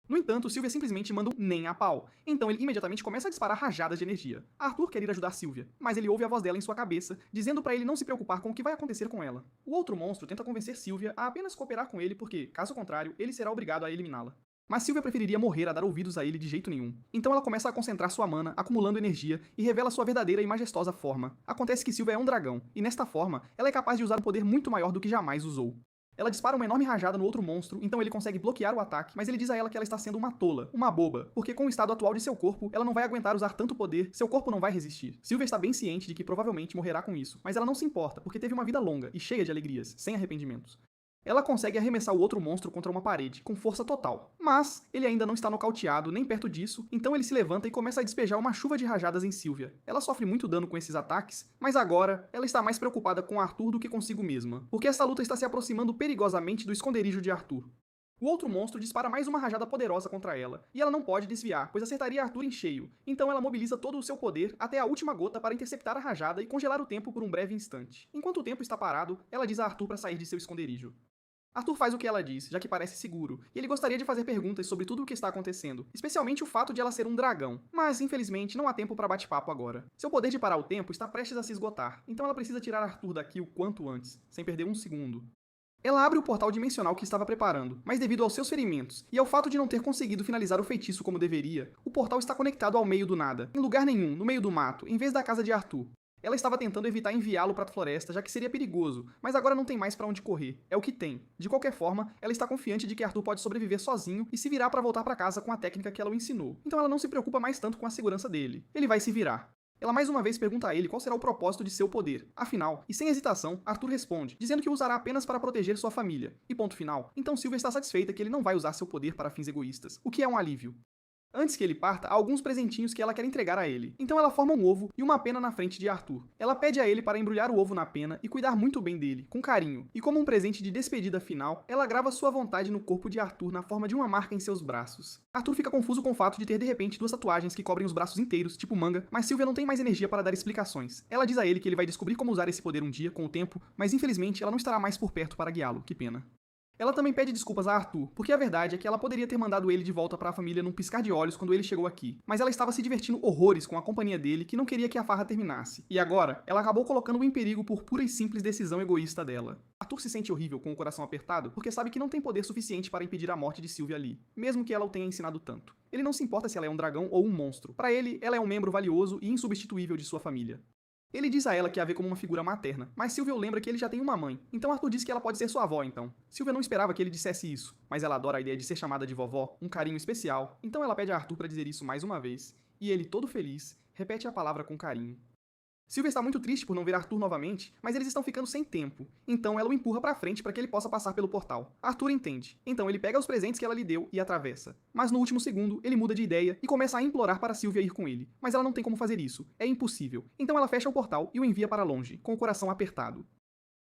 No entanto, Sylvia simplesmente manda um nem a pau, então ele imediatamente começa a disparar rajadas de energia. Arthur quer ir ajudar Sylvia, mas ele ouve a voz dela em sua cabeça, dizendo pra ele não se preocupar com o que vai acontecer com ela. O outro monstro tenta convencer Sylvia a apenas cooperar com ele porque, caso contrário, ele será obrigado a eliminá-la. Mas Sylvia preferiria morrer a dar ouvidos a ele de jeito nenhum. Então ela começa a concentrar sua mana, acumulando energia, e revela sua verdadeira e majestosa forma. Acontece que Sylvia é um dragão, e nesta forma, ela é capaz de usar um poder muito maior do que jamais usou. Ela dispara uma enorme rajada no outro monstro, então ele consegue bloquear o ataque, mas ele diz a ela que ela está sendo uma tola, uma boba, porque com o estado atual de seu corpo, ela não vai aguentar usar tanto poder, seu corpo não vai resistir. Sylvia está bem ciente de que provavelmente morrerá com isso, mas ela não se importa, porque teve uma vida longa e cheia de alegrias, sem arrependimentos. Ela consegue arremessar o outro monstro contra uma parede, com força total. Mas, ele ainda não está nocauteado, nem perto disso, então ele se levanta e começa a despejar uma chuva de rajadas em Sylvia. Ela sofre muito dano com esses ataques, mas agora, ela está mais preocupada com Arthur do que consigo mesma, porque essa luta está se aproximando perigosamente do esconderijo de Arthur. O outro monstro dispara mais uma rajada poderosa contra ela, e ela não pode desviar, pois acertaria Arthur em cheio, então ela mobiliza todo o seu poder até a última gota para interceptar a rajada e congelar o tempo por um breve instante. Enquanto o tempo está parado, ela diz a Arthur para sair de seu esconderijo. Arthur faz o que ela diz, já que parece seguro, e ele gostaria de fazer perguntas sobre tudo o que está acontecendo, especialmente o fato de ela ser um dragão, mas infelizmente não há tempo para bate-papo agora. Seu poder de parar o tempo está prestes a se esgotar, então ela precisa tirar Arthur daqui o quanto antes, sem perder um segundo. Ela abre o portal dimensional que estava preparando, mas devido aos seus ferimentos e ao fato de não ter conseguido finalizar o feitiço como deveria, o portal está conectado ao meio do nada, em lugar nenhum, no meio do mato, em vez da casa de Arthur. Ela estava tentando evitar enviá-lo para a floresta, já que seria perigoso, mas agora não tem mais para onde correr. É o que tem. De qualquer forma, ela está confiante de que Arthur pode sobreviver sozinho e se virar para voltar para casa com a técnica que ela o ensinou. Então ela não se preocupa mais tanto com a segurança dele. Ele vai se virar. Ela mais uma vez pergunta a ele qual será o propósito de seu poder. Afinal, e sem hesitação, Arthur responde, dizendo que o usará apenas para proteger sua família. E ponto final. Então Sylvia está satisfeita que ele não vai usar seu poder para fins egoístas, o que é um alívio. Antes que ele parta, há alguns presentinhos que ela quer entregar a ele. Então ela forma um ovo e uma pena na frente de Arthur. Ela pede a ele para embrulhar o ovo na pena e cuidar muito bem dele, com carinho. E como um presente de despedida final, ela grava sua vontade no corpo de Arthur na forma de uma marca em seus braços. Arthur fica confuso com o fato de ter de repente duas tatuagens que cobrem os braços inteiros, tipo manga, mas Sylvia não tem mais energia para dar explicações. Ela diz a ele que ele vai descobrir como usar esse poder um dia, com o tempo, mas infelizmente ela não estará mais por perto para guiá-lo, que pena. Ela também pede desculpas a Arthur, porque a verdade é que ela poderia ter mandado ele de volta para a família num piscar de olhos quando ele chegou aqui, mas ela estava se divertindo horrores com a companhia dele que não queria que a farra terminasse. E agora, ela acabou colocando-o em perigo por pura e simples decisão egoísta dela. Arthur se sente horrível com o coração apertado porque sabe que não tem poder suficiente para impedir a morte de Sylvia ali, mesmo que ela o tenha ensinado tanto. Ele não se importa se ela é um dragão ou um monstro. Para ele, ela é um membro valioso e insubstituível de sua família. Ele diz a ela que a vê como uma figura materna, mas Sylvia lembra que ele já tem uma mãe, então Arthur diz que ela pode ser sua avó então. Sylvia não esperava que ele dissesse isso, mas ela adora a ideia de ser chamada de vovó, um carinho especial, então ela pede a Arthur para dizer isso mais uma vez, e ele, todo feliz, repete a palavra com carinho. Sylvia está muito triste por não ver Arthur novamente, mas eles estão ficando sem tempo, então ela o empurra pra frente para que ele possa passar pelo portal. Arthur entende, então ele pega os presentes que ela lhe deu e atravessa. Mas no último segundo, ele muda de ideia e começa a implorar para Sylvia ir com ele, mas ela não tem como fazer isso, é impossível. Então ela fecha o portal e o envia para longe, com o coração apertado.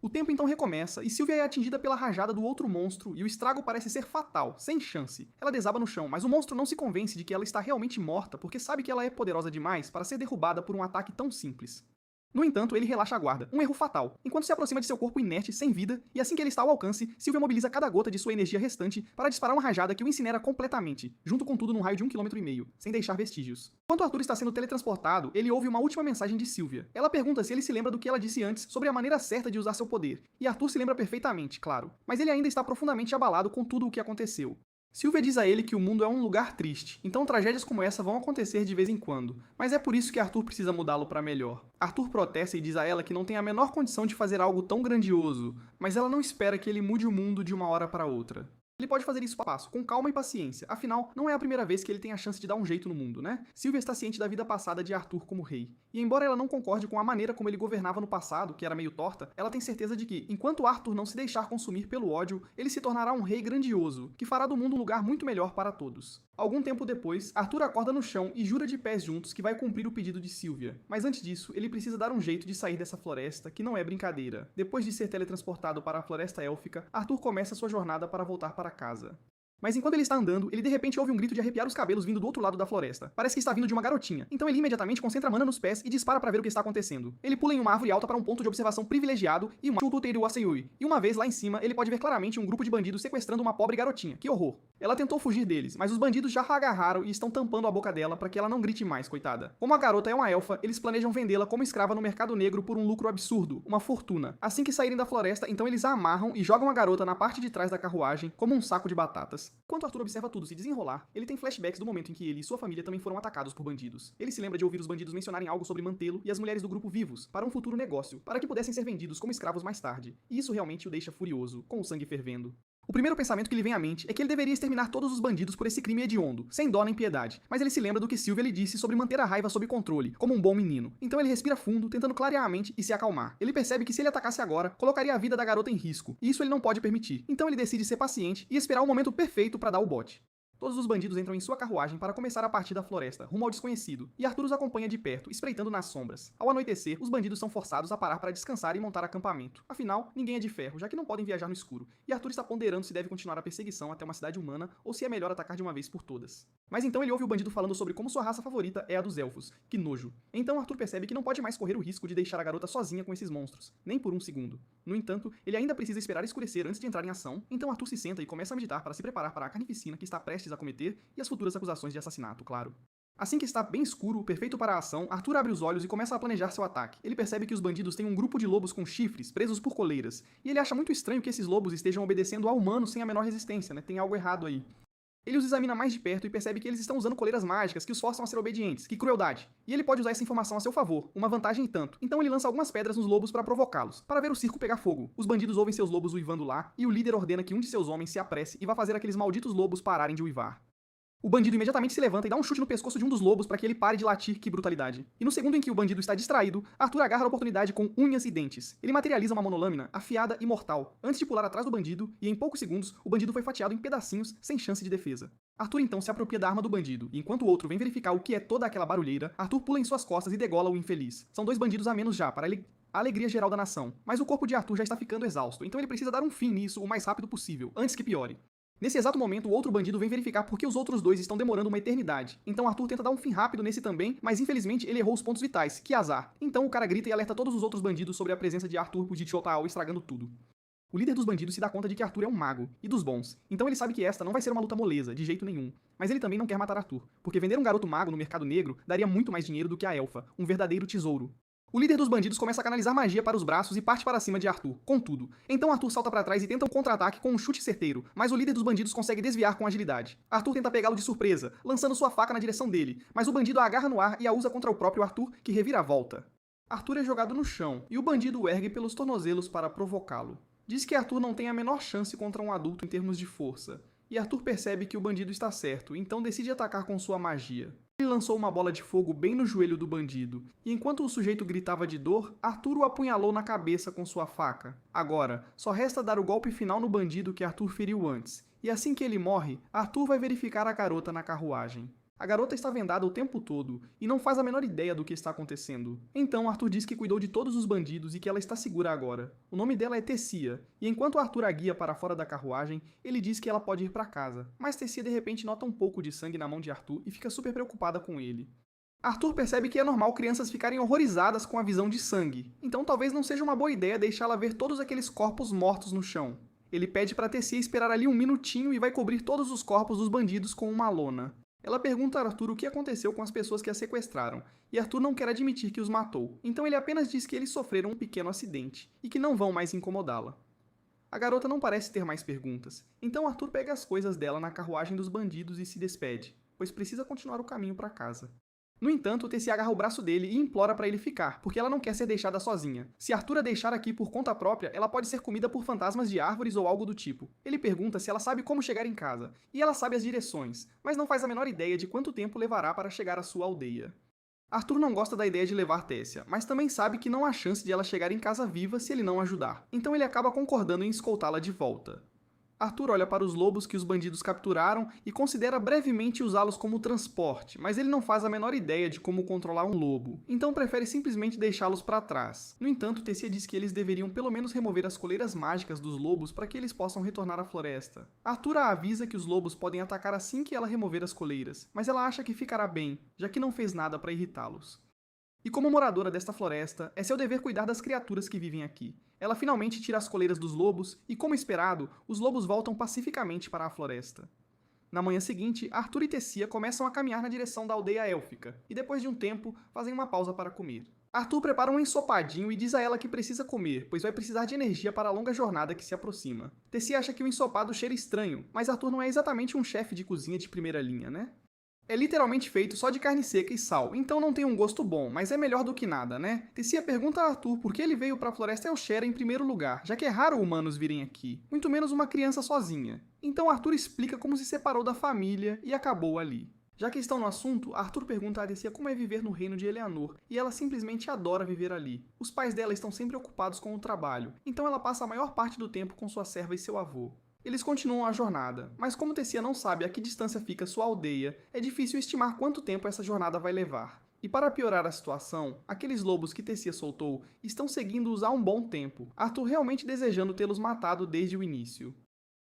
O tempo então recomeça, e Sylvia é atingida pela rajada do outro monstro, e o estrago parece ser fatal, sem chance. Ela desaba no chão, mas o monstro não se convence de que ela está realmente morta, porque sabe que ela é poderosa demais para ser derrubada por um ataque tão simples. No entanto, ele relaxa a guarda, um erro fatal, enquanto se aproxima de seu corpo inerte, sem vida, e assim que ele está ao alcance, Sylvia mobiliza cada gota de sua energia restante para disparar uma rajada que o incinera completamente, junto com tudo num raio de 1,5 km, sem deixar vestígios. Enquanto Arthur está sendo teletransportado, ele ouve uma última mensagem de Sylvia. Ela pergunta se ele se lembra do que ela disse antes sobre a maneira certa de usar seu poder, e Arthur se lembra perfeitamente, claro, mas ele ainda está profundamente abalado com tudo o que aconteceu. Sylvia diz a ele que o mundo é um lugar triste, então tragédias como essa vão acontecer de vez em quando, mas é por isso que Arthur precisa mudá-lo para melhor. Arthur protesta e diz a ela que não tem a menor condição de fazer algo tão grandioso, mas ela não espera que ele mude o mundo de uma hora para outra. Ele pode fazer isso passo a passo, com calma e paciência, afinal, não é a primeira vez que ele tem a chance de dar um jeito no mundo, né? Sylvia está ciente da vida passada de Arthur como rei, e embora ela não concorde com a maneira como ele governava no passado, que era meio torta, ela tem certeza de que, enquanto Arthur não se deixar consumir pelo ódio, ele se tornará um rei grandioso, que fará do mundo um lugar muito melhor para todos. Algum tempo depois, Arthur acorda no chão e jura de pés juntos que vai cumprir o pedido de Sylvia, mas antes disso, ele precisa dar um jeito de sair dessa floresta, que não é brincadeira. Depois de ser teletransportado para a Floresta Élfica, Arthur começa sua jornada para voltar para casa. Mas enquanto ele está andando, ele de repente ouve um grito de arrepiar os cabelos vindo do outro lado da floresta. Parece que está vindo de uma garotinha. Então ele imediatamente concentra a mana nos pés e dispara para ver o que está acontecendo. Ele pula em uma árvore alta para um ponto de observação privilegiado e uma vez lá em cima, ele pode ver claramente um grupo de bandidos sequestrando uma pobre garotinha. Que horror! Ela tentou fugir deles, mas os bandidos já a agarraram e estão tampando a boca dela para que ela não grite mais, coitada. Como a garota é uma elfa, eles planejam vendê-la como escrava no mercado negro por um lucro absurdo, uma fortuna. Assim que saírem da floresta, então eles a amarram e jogam a garota na parte de trás da carruagem como um saco de batatas. Enquanto Arthur observa tudo se desenrolar, ele tem flashbacks do momento em que ele e sua família também foram atacados por bandidos. Ele se lembra de ouvir os bandidos mencionarem algo sobre mantê-lo e as mulheres do grupo vivos, para um futuro negócio, para que pudessem ser vendidos como escravos mais tarde. E isso realmente o deixa furioso, com o sangue fervendo. O primeiro pensamento que lhe vem à mente é que ele deveria exterminar todos os bandidos por esse crime hediondo, sem dó nem piedade. Mas ele se lembra do que Sylvia lhe disse sobre manter a raiva sob controle, como um bom menino. Então ele respira fundo, tentando clarear a mente e se acalmar. Ele percebe que se ele atacasse agora, colocaria a vida da garota em risco, e isso ele não pode permitir. Então ele decide ser paciente e esperar o momento perfeito para dar o bote. Todos os bandidos entram em sua carruagem para começar a partir da floresta, rumo ao desconhecido, e Arthur os acompanha de perto, espreitando nas sombras. Ao anoitecer, os bandidos são forçados a parar para descansar e montar acampamento. Afinal, ninguém é de ferro, já que não podem viajar no escuro, e Arthur está ponderando se deve continuar a perseguição até uma cidade humana ou se é melhor atacar de uma vez por todas. Mas então ele ouve o bandido falando sobre como sua raça favorita é a dos elfos. Que nojo. Então Arthur percebe que não pode mais correr o risco de deixar a garota sozinha com esses monstros, nem por um segundo. No entanto, ele ainda precisa esperar escurecer antes de entrar em ação, então Arthur se senta e começa a meditar para se preparar para a carnificina que está prestes a cometer e as futuras acusações de assassinato, claro. Assim que está bem escuro, perfeito para a ação, Arthur abre os olhos e começa a planejar seu ataque. Ele percebe que os bandidos têm um grupo de lobos com chifres, presos por coleiras, e ele acha muito estranho que esses lobos estejam obedecendo a humanos sem a menor resistência, né? Tem algo errado aí. Ele os examina mais de perto e percebe que eles estão usando coleiras mágicas que os forçam a ser obedientes. Que crueldade! E ele pode usar essa informação a seu favor, uma vantagem e tanto. Então ele lança algumas pedras nos lobos para provocá-los, para ver o circo pegar fogo. Os bandidos ouvem seus lobos uivando lá, e o líder ordena que um de seus homens se apresse e vá fazer aqueles malditos lobos pararem de uivar. O bandido imediatamente se levanta e dá um chute no pescoço de um dos lobos para que ele pare de latir, que brutalidade. E no segundo em que o bandido está distraído, Arthur agarra a oportunidade com unhas e dentes. Ele materializa uma monolâmina afiada e mortal, antes de pular atrás do bandido, e em poucos segundos, o bandido foi fatiado em pedacinhos, sem chance de defesa. Arthur então se apropria da arma do bandido, e enquanto o outro vem verificar o que é toda aquela barulheira, Arthur pula em suas costas e degola o infeliz. São 2 bandidos a menos já, para a alegria geral da nação. Mas o corpo de Arthur já está ficando exausto, então ele precisa dar um fim nisso o mais rápido possível, antes que piore. Nesse exato momento, o outro bandido vem verificar por que os outros 2 estão demorando uma eternidade. Então Arthur tenta dar um fim rápido nesse também, mas infelizmente ele errou os pontos vitais, que azar. Então o cara grita e alerta todos os outros bandidos sobre a presença de Arthur por Jitiotaal, estragando tudo. O líder dos bandidos se dá conta de que Arthur é um mago, e dos bons. Então ele sabe que esta não vai ser uma luta moleza, de jeito nenhum. Mas ele também não quer matar Arthur, porque vender um garoto mago no mercado negro daria muito mais dinheiro do que a elfa, um verdadeiro tesouro. O líder dos bandidos começa a canalizar magia para os braços e parte para cima de Arthur, com tudo. Então Arthur salta para trás e tenta um contra-ataque com um chute certeiro, mas o líder dos bandidos consegue desviar com agilidade. Arthur tenta pegá-lo de surpresa, lançando sua faca na direção dele, mas o bandido a agarra no ar e a usa contra o próprio Arthur, que revira a volta. Arthur é jogado no chão, e o bandido o ergue pelos tornozelos para provocá-lo. Diz que Arthur não tem a menor chance contra um adulto em termos de força, e Arthur percebe que o bandido está certo, então decide atacar com sua magia. Ele lançou uma bola de fogo bem no joelho do bandido, e enquanto o sujeito gritava de dor, Arthur o apunhalou na cabeça com sua faca. Agora, só resta dar o golpe final no bandido que Arthur feriu antes, e assim que ele morre, Arthur vai verificar a garota na carruagem. A garota está vendada o tempo todo, e não faz a menor ideia do que está acontecendo. Então Arthur diz que cuidou de todos os bandidos e que ela está segura agora. O nome dela é Tessia, e enquanto Arthur a guia para fora da carruagem, ele diz que ela pode ir para casa. Mas Tessia de repente nota um pouco de sangue na mão de Arthur e fica super preocupada com ele. Arthur percebe que é normal crianças ficarem horrorizadas com a visão de sangue, então talvez não seja uma boa ideia deixá-la ver todos aqueles corpos mortos no chão. Ele pede para Tessia esperar ali um minutinho e vai cobrir todos os corpos dos bandidos com uma lona. Ela pergunta a Arthur o que aconteceu com as pessoas que a sequestraram, e Arthur não quer admitir que os matou, então ele apenas diz que eles sofreram um pequeno acidente, e que não vão mais incomodá-la. A garota não parece ter mais perguntas, então Arthur pega as coisas dela na carruagem dos bandidos e se despede, pois precisa continuar o caminho para casa. No entanto, Tessia agarra o braço dele e implora para ele ficar, porque ela não quer ser deixada sozinha. Se Arthur a deixar aqui por conta própria, ela pode ser comida por fantasmas de árvores ou algo do tipo. Ele pergunta se ela sabe como chegar em casa, e ela sabe as direções, mas não faz a menor ideia de quanto tempo levará para chegar à sua aldeia. Arthur não gosta da ideia de levar Tessia, mas também sabe que não há chance de ela chegar em casa viva se ele não ajudar, então ele acaba concordando em escoltá-la de volta. Arthur olha para os lobos que os bandidos capturaram e considera brevemente usá-los como transporte, mas ele não faz a menor ideia de como controlar um lobo, então prefere simplesmente deixá-los para trás. No entanto, Tessia diz que eles deveriam pelo menos remover as coleiras mágicas dos lobos para que eles possam retornar à floresta. Arthur a avisa que os lobos podem atacar assim que ela remover as coleiras, mas ela acha que ficará bem, já que não fez nada para irritá-los. E como moradora desta floresta, é seu dever cuidar das criaturas que vivem aqui. Ela finalmente tira as coleiras dos lobos e, como esperado, os lobos voltam pacificamente para a floresta. Na manhã seguinte, Arthur e Tessia começam a caminhar na direção da aldeia élfica, e depois de um tempo, fazem uma pausa para comer. Arthur prepara um ensopadinho e diz a ela que precisa comer, pois vai precisar de energia para a longa jornada que se aproxima. Tessia acha que o ensopado cheira estranho, mas Arthur não é exatamente um chefe de cozinha de primeira linha, né? É literalmente feito só de carne seca e sal, então não tem um gosto bom, mas é melhor do que nada, né? Tessia pergunta a Arthur por que ele veio para a Floresta Elshera em primeiro lugar, já que é raro humanos virem aqui, muito menos uma criança sozinha. Então Arthur explica como se separou da família e acabou ali. Já que estão no assunto, Arthur pergunta a Tessia como é viver no reino de Eleanor, e ela simplesmente adora viver ali. Os pais dela estão sempre ocupados com o trabalho, então ela passa a maior parte do tempo com sua serva e seu avô. Eles continuam a jornada, mas como Tessia não sabe a que distância fica sua aldeia, é difícil estimar quanto tempo essa jornada vai levar. E para piorar a situação, aqueles lobos que Tessia soltou estão seguindo-os há um bom tempo, Arthur realmente desejando tê-los matado desde o início.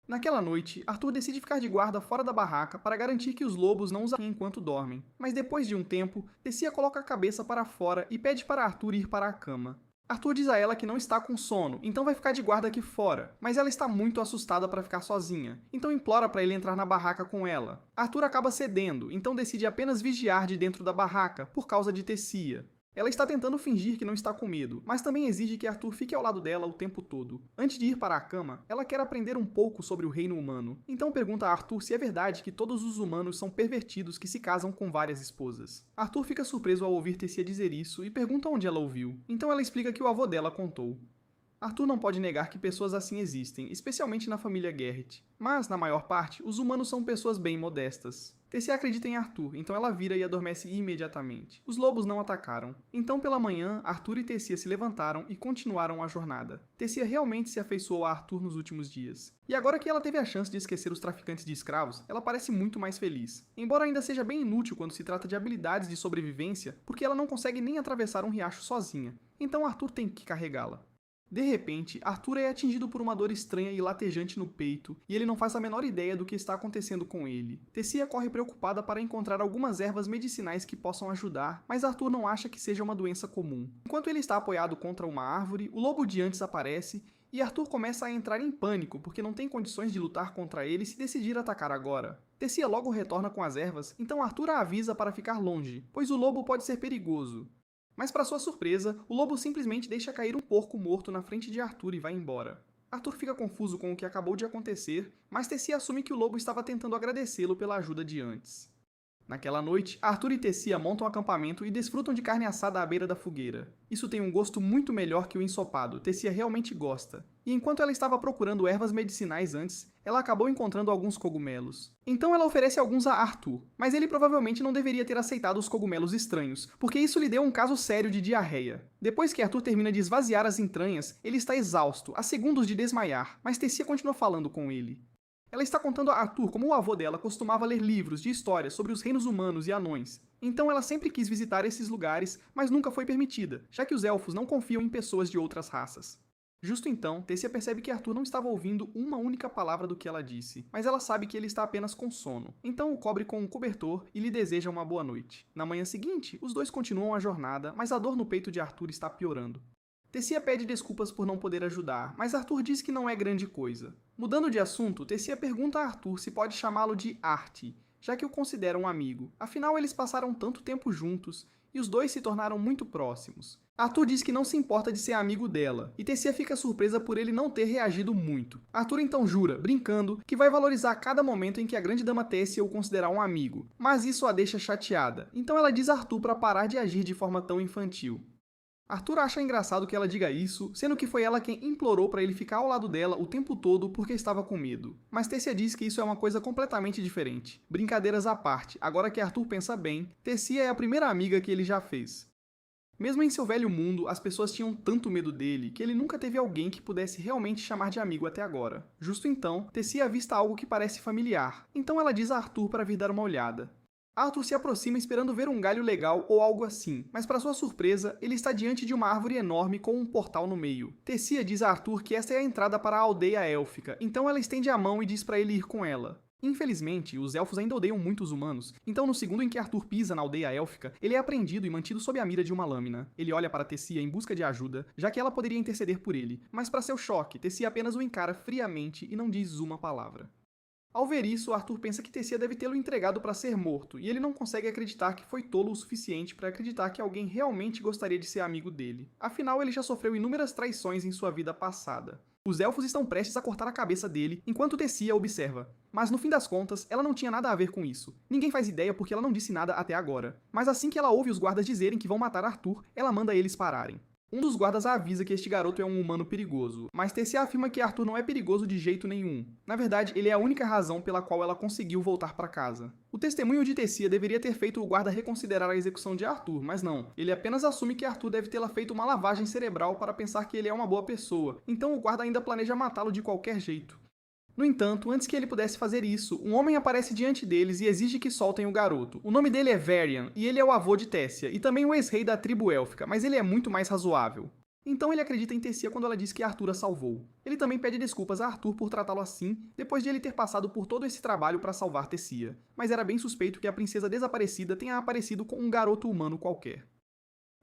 Naquela noite, Arthur decide ficar de guarda fora da barraca para garantir que os lobos não os arranhem enquanto dormem. Mas depois de um tempo, Tessia coloca a cabeça para fora e pede para Arthur ir para a cama. Arthur diz a ela que não está com sono, então vai ficar de guarda aqui fora, mas ela está muito assustada para ficar sozinha, então implora para ele entrar na barraca com ela. Arthur acaba cedendo, então decide apenas vigiar de dentro da barraca, por causa de Tessia. Ela está tentando fingir que não está com medo, mas também exige que Arthur fique ao lado dela o tempo todo. Antes de ir para a cama, ela quer aprender um pouco sobre o reino humano, então pergunta a Arthur se é verdade que todos os humanos são pervertidos que se casam com várias esposas. Arthur fica surpreso ao ouvir Tessia dizer isso e pergunta onde ela ouviu, então ela explica que o avô dela contou. Arthur não pode negar que pessoas assim existem, especialmente na família Garrett. Mas, na maior parte, os humanos são pessoas bem modestas. Tessia acredita em Arthur, então ela vira e adormece imediatamente. Os lobos não atacaram. Então, pela manhã, Arthur e Tessia se levantaram e continuaram a jornada. Tessia realmente se afeiçoou a Arthur nos últimos dias. E agora que ela teve a chance de esquecer os traficantes de escravos, ela parece muito mais feliz. Embora ainda seja bem inútil quando se trata de habilidades de sobrevivência, porque ela não consegue nem atravessar um riacho sozinha. Então Arthur tem que carregá-la. De repente, Arthur é atingido por uma dor estranha e latejante no peito, e ele não faz a menor ideia do que está acontecendo com ele. Tessia corre preocupada para encontrar algumas ervas medicinais que possam ajudar, mas Arthur não acha que seja uma doença comum. Enquanto ele está apoiado contra uma árvore, o lobo de antes aparece, e Arthur começa a entrar em pânico, porque não tem condições de lutar contra ele se decidir atacar agora. Tessia logo retorna com as ervas, então Arthur a avisa para ficar longe, pois o lobo pode ser perigoso. Mas para sua surpresa, o lobo simplesmente deixa cair um porco morto na frente de Arthur e vai embora. Arthur fica confuso com o que acabou de acontecer, mas Tessia assume que o lobo estava tentando agradecê-lo pela ajuda de antes. Naquela noite, Arthur e Tessia montam um acampamento e desfrutam de carne assada à beira da fogueira. Isso tem um gosto muito melhor que o ensopado, Tessia realmente gosta. E enquanto ela estava procurando ervas medicinais antes, ela acabou encontrando alguns cogumelos. Então ela oferece alguns a Arthur, mas ele provavelmente não deveria ter aceitado os cogumelos estranhos, porque isso lhe deu um caso sério de diarreia. Depois que Arthur termina de esvaziar as entranhas, ele está exausto, a segundos de desmaiar, mas Tessia continua falando com ele. Ela está contando a Arthur como o avô dela costumava ler livros de histórias sobre os reinos humanos e anões. Então ela sempre quis visitar esses lugares, mas nunca foi permitida, já que os elfos não confiam em pessoas de outras raças. Justo então, Tessia percebe que Arthur não estava ouvindo uma única palavra do que ela disse, mas ela sabe que ele está apenas com sono. Então o cobre com um cobertor e lhe deseja uma boa noite. Na manhã seguinte, os dois continuam a jornada, mas a dor no peito de Arthur está piorando. Tessia pede desculpas por não poder ajudar, mas Arthur diz que não é grande coisa. Mudando de assunto, Tessia pergunta a Arthur se pode chamá-lo de Artie, já que o considera um amigo. Afinal, eles passaram tanto tempo juntos, e os dois se tornaram muito próximos. Arthur diz que não se importa de ser amigo dela, e Tessia fica surpresa por ele não ter reagido muito. Arthur então jura, brincando, que vai valorizar cada momento em que a grande dama Tessia o considerar um amigo, mas isso a deixa chateada, então ela diz a Arthur para parar de agir de forma tão infantil. Arthur acha engraçado que ela diga isso, sendo que foi ela quem implorou para ele ficar ao lado dela o tempo todo porque estava com medo. Mas Tessia diz que isso é uma coisa completamente diferente. Brincadeiras à parte, agora que Arthur pensa bem, Tessia é a primeira amiga que ele já fez. Mesmo em seu velho mundo, as pessoas tinham tanto medo dele que ele nunca teve alguém que pudesse realmente chamar de amigo até agora. Justo então, Tessia avista algo que parece familiar, então ela diz a Arthur para vir dar uma olhada. Arthur se aproxima esperando ver um galho legal ou algo assim, mas para sua surpresa, ele está diante de uma árvore enorme com um portal no meio. Tessia diz a Arthur que esta é a entrada para a aldeia élfica, então ela estende a mão e diz para ele ir com ela. Infelizmente, os elfos ainda odeiam muito os humanos, então no segundo em que Arthur pisa na aldeia élfica, ele é apreendido e mantido sob a mira de uma lâmina. Ele olha para Tessia em busca de ajuda, já que ela poderia interceder por ele, mas para seu choque, Tessia apenas o encara friamente e não diz uma palavra. Ao ver isso, Arthur pensa que Tessia deve tê-lo entregado para ser morto, e ele não consegue acreditar que foi tolo o suficiente para acreditar que alguém realmente gostaria de ser amigo dele. Afinal, ele já sofreu inúmeras traições em sua vida passada. Os elfos estão prestes a cortar a cabeça dele, enquanto Tessia observa. Mas no fim das contas, ela não tinha nada a ver com isso. Ninguém faz ideia porque ela não disse nada até agora. Mas assim que ela ouve os guardas dizerem que vão matar Arthur, ela manda eles pararem. Um dos guardas a avisa que este garoto é um humano perigoso, mas Tessia afirma que Arthur não é perigoso de jeito nenhum. Na verdade, ele é a única razão pela qual ela conseguiu voltar para casa. O testemunho de Tessia deveria ter feito o guarda reconsiderar a execução de Arthur, mas não. Ele apenas assume que Arthur deve tê-la feito uma lavagem cerebral para pensar que ele é uma boa pessoa, então o guarda ainda planeja matá-lo de qualquer jeito. No entanto, antes que ele pudesse fazer isso, um homem aparece diante deles e exige que soltem o garoto. O nome dele é Varian, e ele é o avô de Tessia, e também o ex-rei da tribo élfica, mas ele é muito mais razoável. Então ele acredita em Tessia quando ela diz que Arthur a salvou. Ele também pede desculpas a Arthur por tratá-lo assim, depois de ele ter passado por todo esse trabalho para salvar Tessia. Mas era bem suspeito que a princesa desaparecida tenha aparecido com um garoto humano qualquer.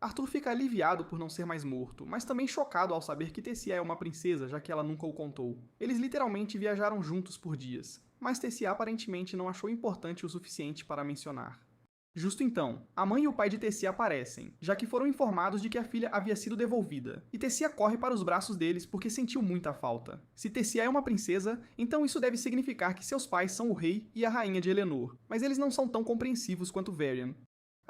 Arthur fica aliviado por não ser mais morto, mas também chocado ao saber que Tessia é uma princesa, já que ela nunca o contou. Eles literalmente viajaram juntos por dias, mas Tessia aparentemente não achou importante o suficiente para mencionar. Justo então, a mãe e o pai de Tessia aparecem, já que foram informados de que a filha havia sido devolvida, e Tessia corre para os braços deles porque sentiu muita falta. Se Tessia é uma princesa, então isso deve significar que seus pais são o rei e a rainha de Eleanor, mas eles não são tão compreensivos quanto Varian.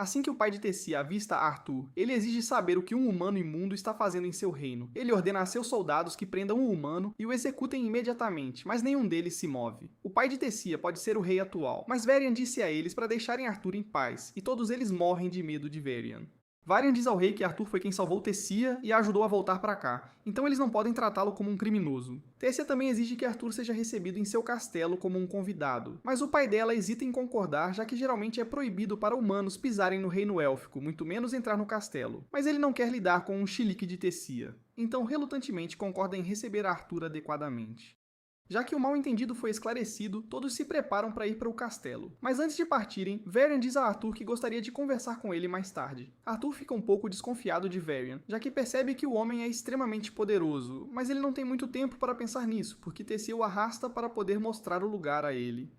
Assim que o pai de Tessia avista Arthur, ele exige saber o que um humano imundo está fazendo em seu reino. Ele ordena a seus soldados que prendam o humano e o executem imediatamente, mas nenhum deles se move. O pai de Tessia pode ser o rei atual, mas Varian disse a eles para deixarem Arthur em paz, e todos eles morrem de medo de Varian. Varian diz ao rei que Arthur foi quem salvou Tessia e a ajudou a voltar para cá, então eles não podem tratá-lo como um criminoso. Tessia também exige que Arthur seja recebido em seu castelo como um convidado, mas o pai dela hesita em concordar, já que geralmente é proibido para humanos pisarem no reino élfico, muito menos entrar no castelo. Mas ele não quer lidar com um chilique de Tessia, então relutantemente concorda em receber Arthur adequadamente. Já que o mal-entendido foi esclarecido, todos se preparam para ir para o castelo. Mas antes de partirem, Varian diz a Arthur que gostaria de conversar com ele mais tarde. Arthur fica um pouco desconfiado de Varian, já que percebe que o homem é extremamente poderoso, mas ele não tem muito tempo para pensar nisso, porque Tessia o arrasta para poder mostrar o lugar a ele.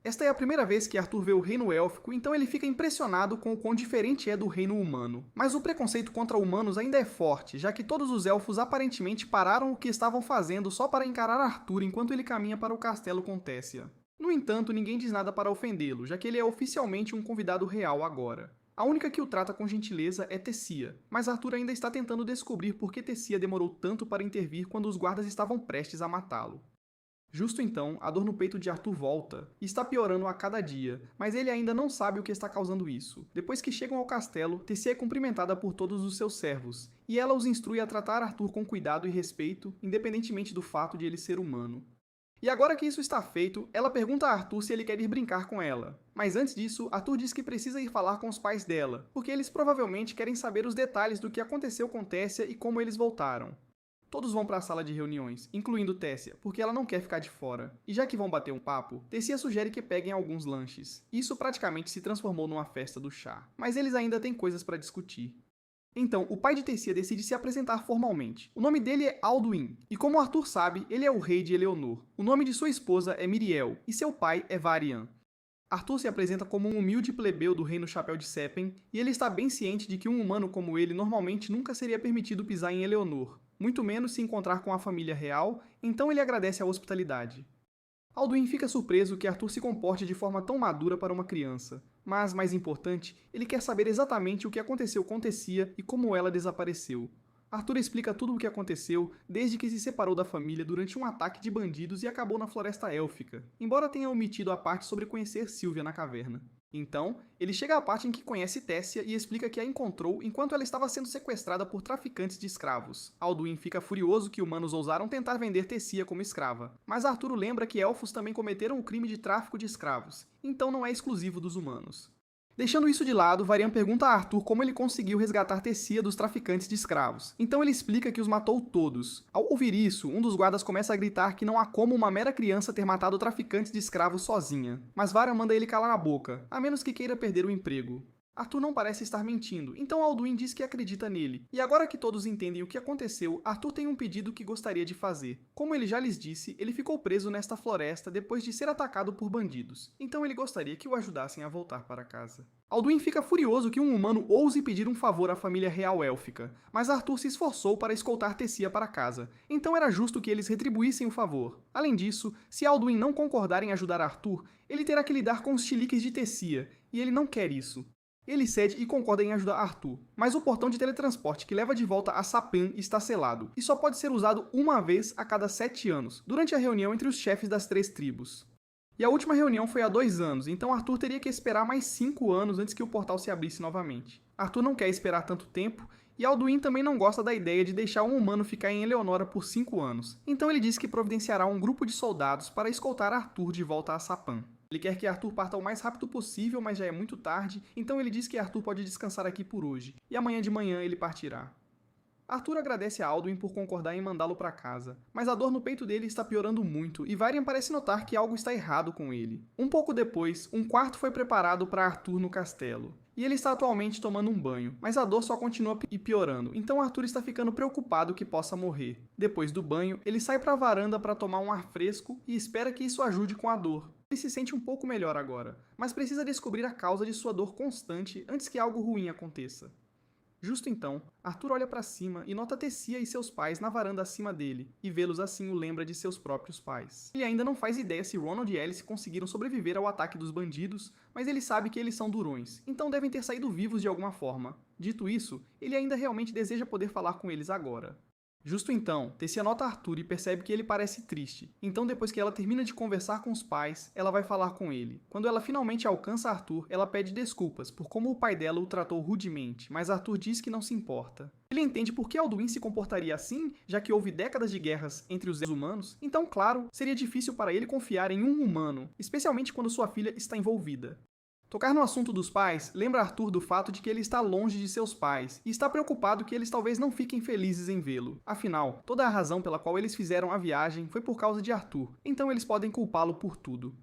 Esta é a primeira vez que Arthur vê o reino élfico, então ele fica impressionado com o quão diferente é do reino humano. Mas o preconceito contra humanos ainda é forte, já que todos os elfos aparentemente pararam o que estavam fazendo só para encarar Arthur enquanto ele caminha para o castelo com Tessia. No entanto, ninguém diz nada para ofendê-lo, já que ele é oficialmente um convidado real agora. A única que o trata com gentileza é Tessia, mas Arthur ainda está tentando descobrir por que Tessia demorou tanto para intervir quando os guardas estavam prestes a matá-lo. Justo então, a dor no peito de Arthur volta, e está piorando a cada dia, mas ele ainda não sabe o que está causando isso. Depois que chegam ao castelo, Tessia é cumprimentada por todos os seus servos, e ela os instrui a tratar Arthur com cuidado e respeito, independentemente do fato de ele ser humano. E agora que isso está feito, ela pergunta a Arthur se ele quer ir brincar com ela. Mas antes disso, Arthur diz que precisa ir falar com os pais dela, porque eles provavelmente querem saber os detalhes do que aconteceu com Tessia e como eles voltaram. Todos vão para a sala de reuniões, incluindo Tessia, porque ela não quer ficar de fora. E já que vão bater um papo, Tessia sugere que peguem alguns lanches. Isso praticamente se transformou numa festa do chá, mas eles ainda têm coisas para discutir. Então, o pai de Tessia decide se apresentar formalmente. O nome dele é Alduin, e como Arthur sabe, ele é o rei de Eleanor. O nome de sua esposa é Miriel, e seu pai é Varian. Arthur se apresenta como um humilde plebeu do reino Chapéu de Sepen, e ele está bem ciente de que um humano como ele normalmente nunca seria permitido pisar em Eleanor, muito menos se encontrar com a família real, então ele agradece a hospitalidade. Alduin fica surpreso que Arthur se comporte de forma tão madura para uma criança, mas, mais importante, ele quer saber exatamente o que aconteceu com Tessia e como ela desapareceu. Arthur explica tudo o que aconteceu desde que se separou da família durante um ataque de bandidos e acabou na floresta élfica, embora tenha omitido a parte sobre conhecer Sylvia na caverna. Então, ele chega à parte em que conhece Tessia e explica que a encontrou enquanto ela estava sendo sequestrada por traficantes de escravos. Alduin fica furioso que humanos ousaram tentar vender Tessia como escrava, mas Arthur lembra que elfos também cometeram o crime de tráfico de escravos, então não é exclusivo dos humanos. Deixando isso de lado, Varian pergunta a Arthur como ele conseguiu resgatar Tessia dos traficantes de escravos. Então ele explica que os matou todos. Ao ouvir isso, um dos guardas começa a gritar que não há como uma mera criança ter matado traficantes de escravos sozinha. Mas Varian manda ele calar a boca, a menos que queira perder o emprego. Arthur não parece estar mentindo, então Alduin diz que acredita nele. E agora que todos entendem o que aconteceu, Arthur tem um pedido que gostaria de fazer. Como ele já lhes disse, ele ficou preso nesta floresta depois de ser atacado por bandidos, então ele gostaria que o ajudassem a voltar para casa. Alduin fica furioso que um humano ouse pedir um favor à família real élfica, mas Arthur se esforçou para escoltar Tessia para casa, então era justo que eles retribuíssem o favor. Além disso, se Alduin não concordar em ajudar Arthur, ele terá que lidar com os chiliques de Tessia, e ele não quer isso. Ele cede e concorda em ajudar Arthur, mas o portão de teletransporte que leva de volta a Sapin está selado, e só pode ser usado uma vez a cada 7 anos, durante a reunião entre os chefes das 3 tribos. E a última reunião foi há 2 anos, então Arthur teria que esperar mais 5 anos antes que o portal se abrisse novamente. Arthur não quer esperar tanto tempo, e Alduin também não gosta da ideia de deixar um humano ficar em Eleonora por 5 anos, então ele diz que providenciará um grupo de soldados para escoltar Arthur de volta a Sapin. Ele quer que Arthur parta o mais rápido possível, mas já é muito tarde, então ele diz que Arthur pode descansar aqui por hoje, e amanhã de manhã ele partirá. Arthur agradece a Alduin por concordar em mandá-lo para casa, mas a dor no peito dele está piorando muito e Varian parece notar que algo está errado com ele. Um pouco depois, um quarto foi preparado para Arthur no castelo. E ele está atualmente tomando um banho, mas a dor só continua piorando, então Arthur está ficando preocupado que possa morrer. Depois do banho, ele sai para a varanda para tomar um ar fresco e espera que isso ajude com a dor. Ele se sente um pouco melhor agora, mas precisa descobrir a causa de sua dor constante antes que algo ruim aconteça. Justo então, Arthur olha para cima e nota Tessia e seus pais na varanda acima dele, e vê-los assim o lembra de seus próprios pais. Ele ainda não faz ideia se Ronald e Alice conseguiram sobreviver ao ataque dos bandidos, mas ele sabe que eles são durões, então devem ter saído vivos de alguma forma. Dito isso, ele ainda realmente deseja poder falar com eles agora. Justo então, Tessia nota Arthur e percebe que ele parece triste. Então, depois que ela termina de conversar com os pais, ela vai falar com ele. Quando ela finalmente alcança Arthur, ela pede desculpas por como o pai dela o tratou rudemente, mas Arthur diz que não se importa. Ele entende por que Alduin se comportaria assim, já que houve décadas de guerras entre os humanos, então, claro, seria difícil para ele confiar em um humano, especialmente quando sua filha está envolvida. Tocar no assunto dos pais lembra Arthur do fato de que ele está longe de seus pais e está preocupado que eles talvez não fiquem felizes em vê-lo. Afinal, toda a razão pela qual eles fizeram a viagem foi por causa de Arthur, então eles podem culpá-lo por tudo.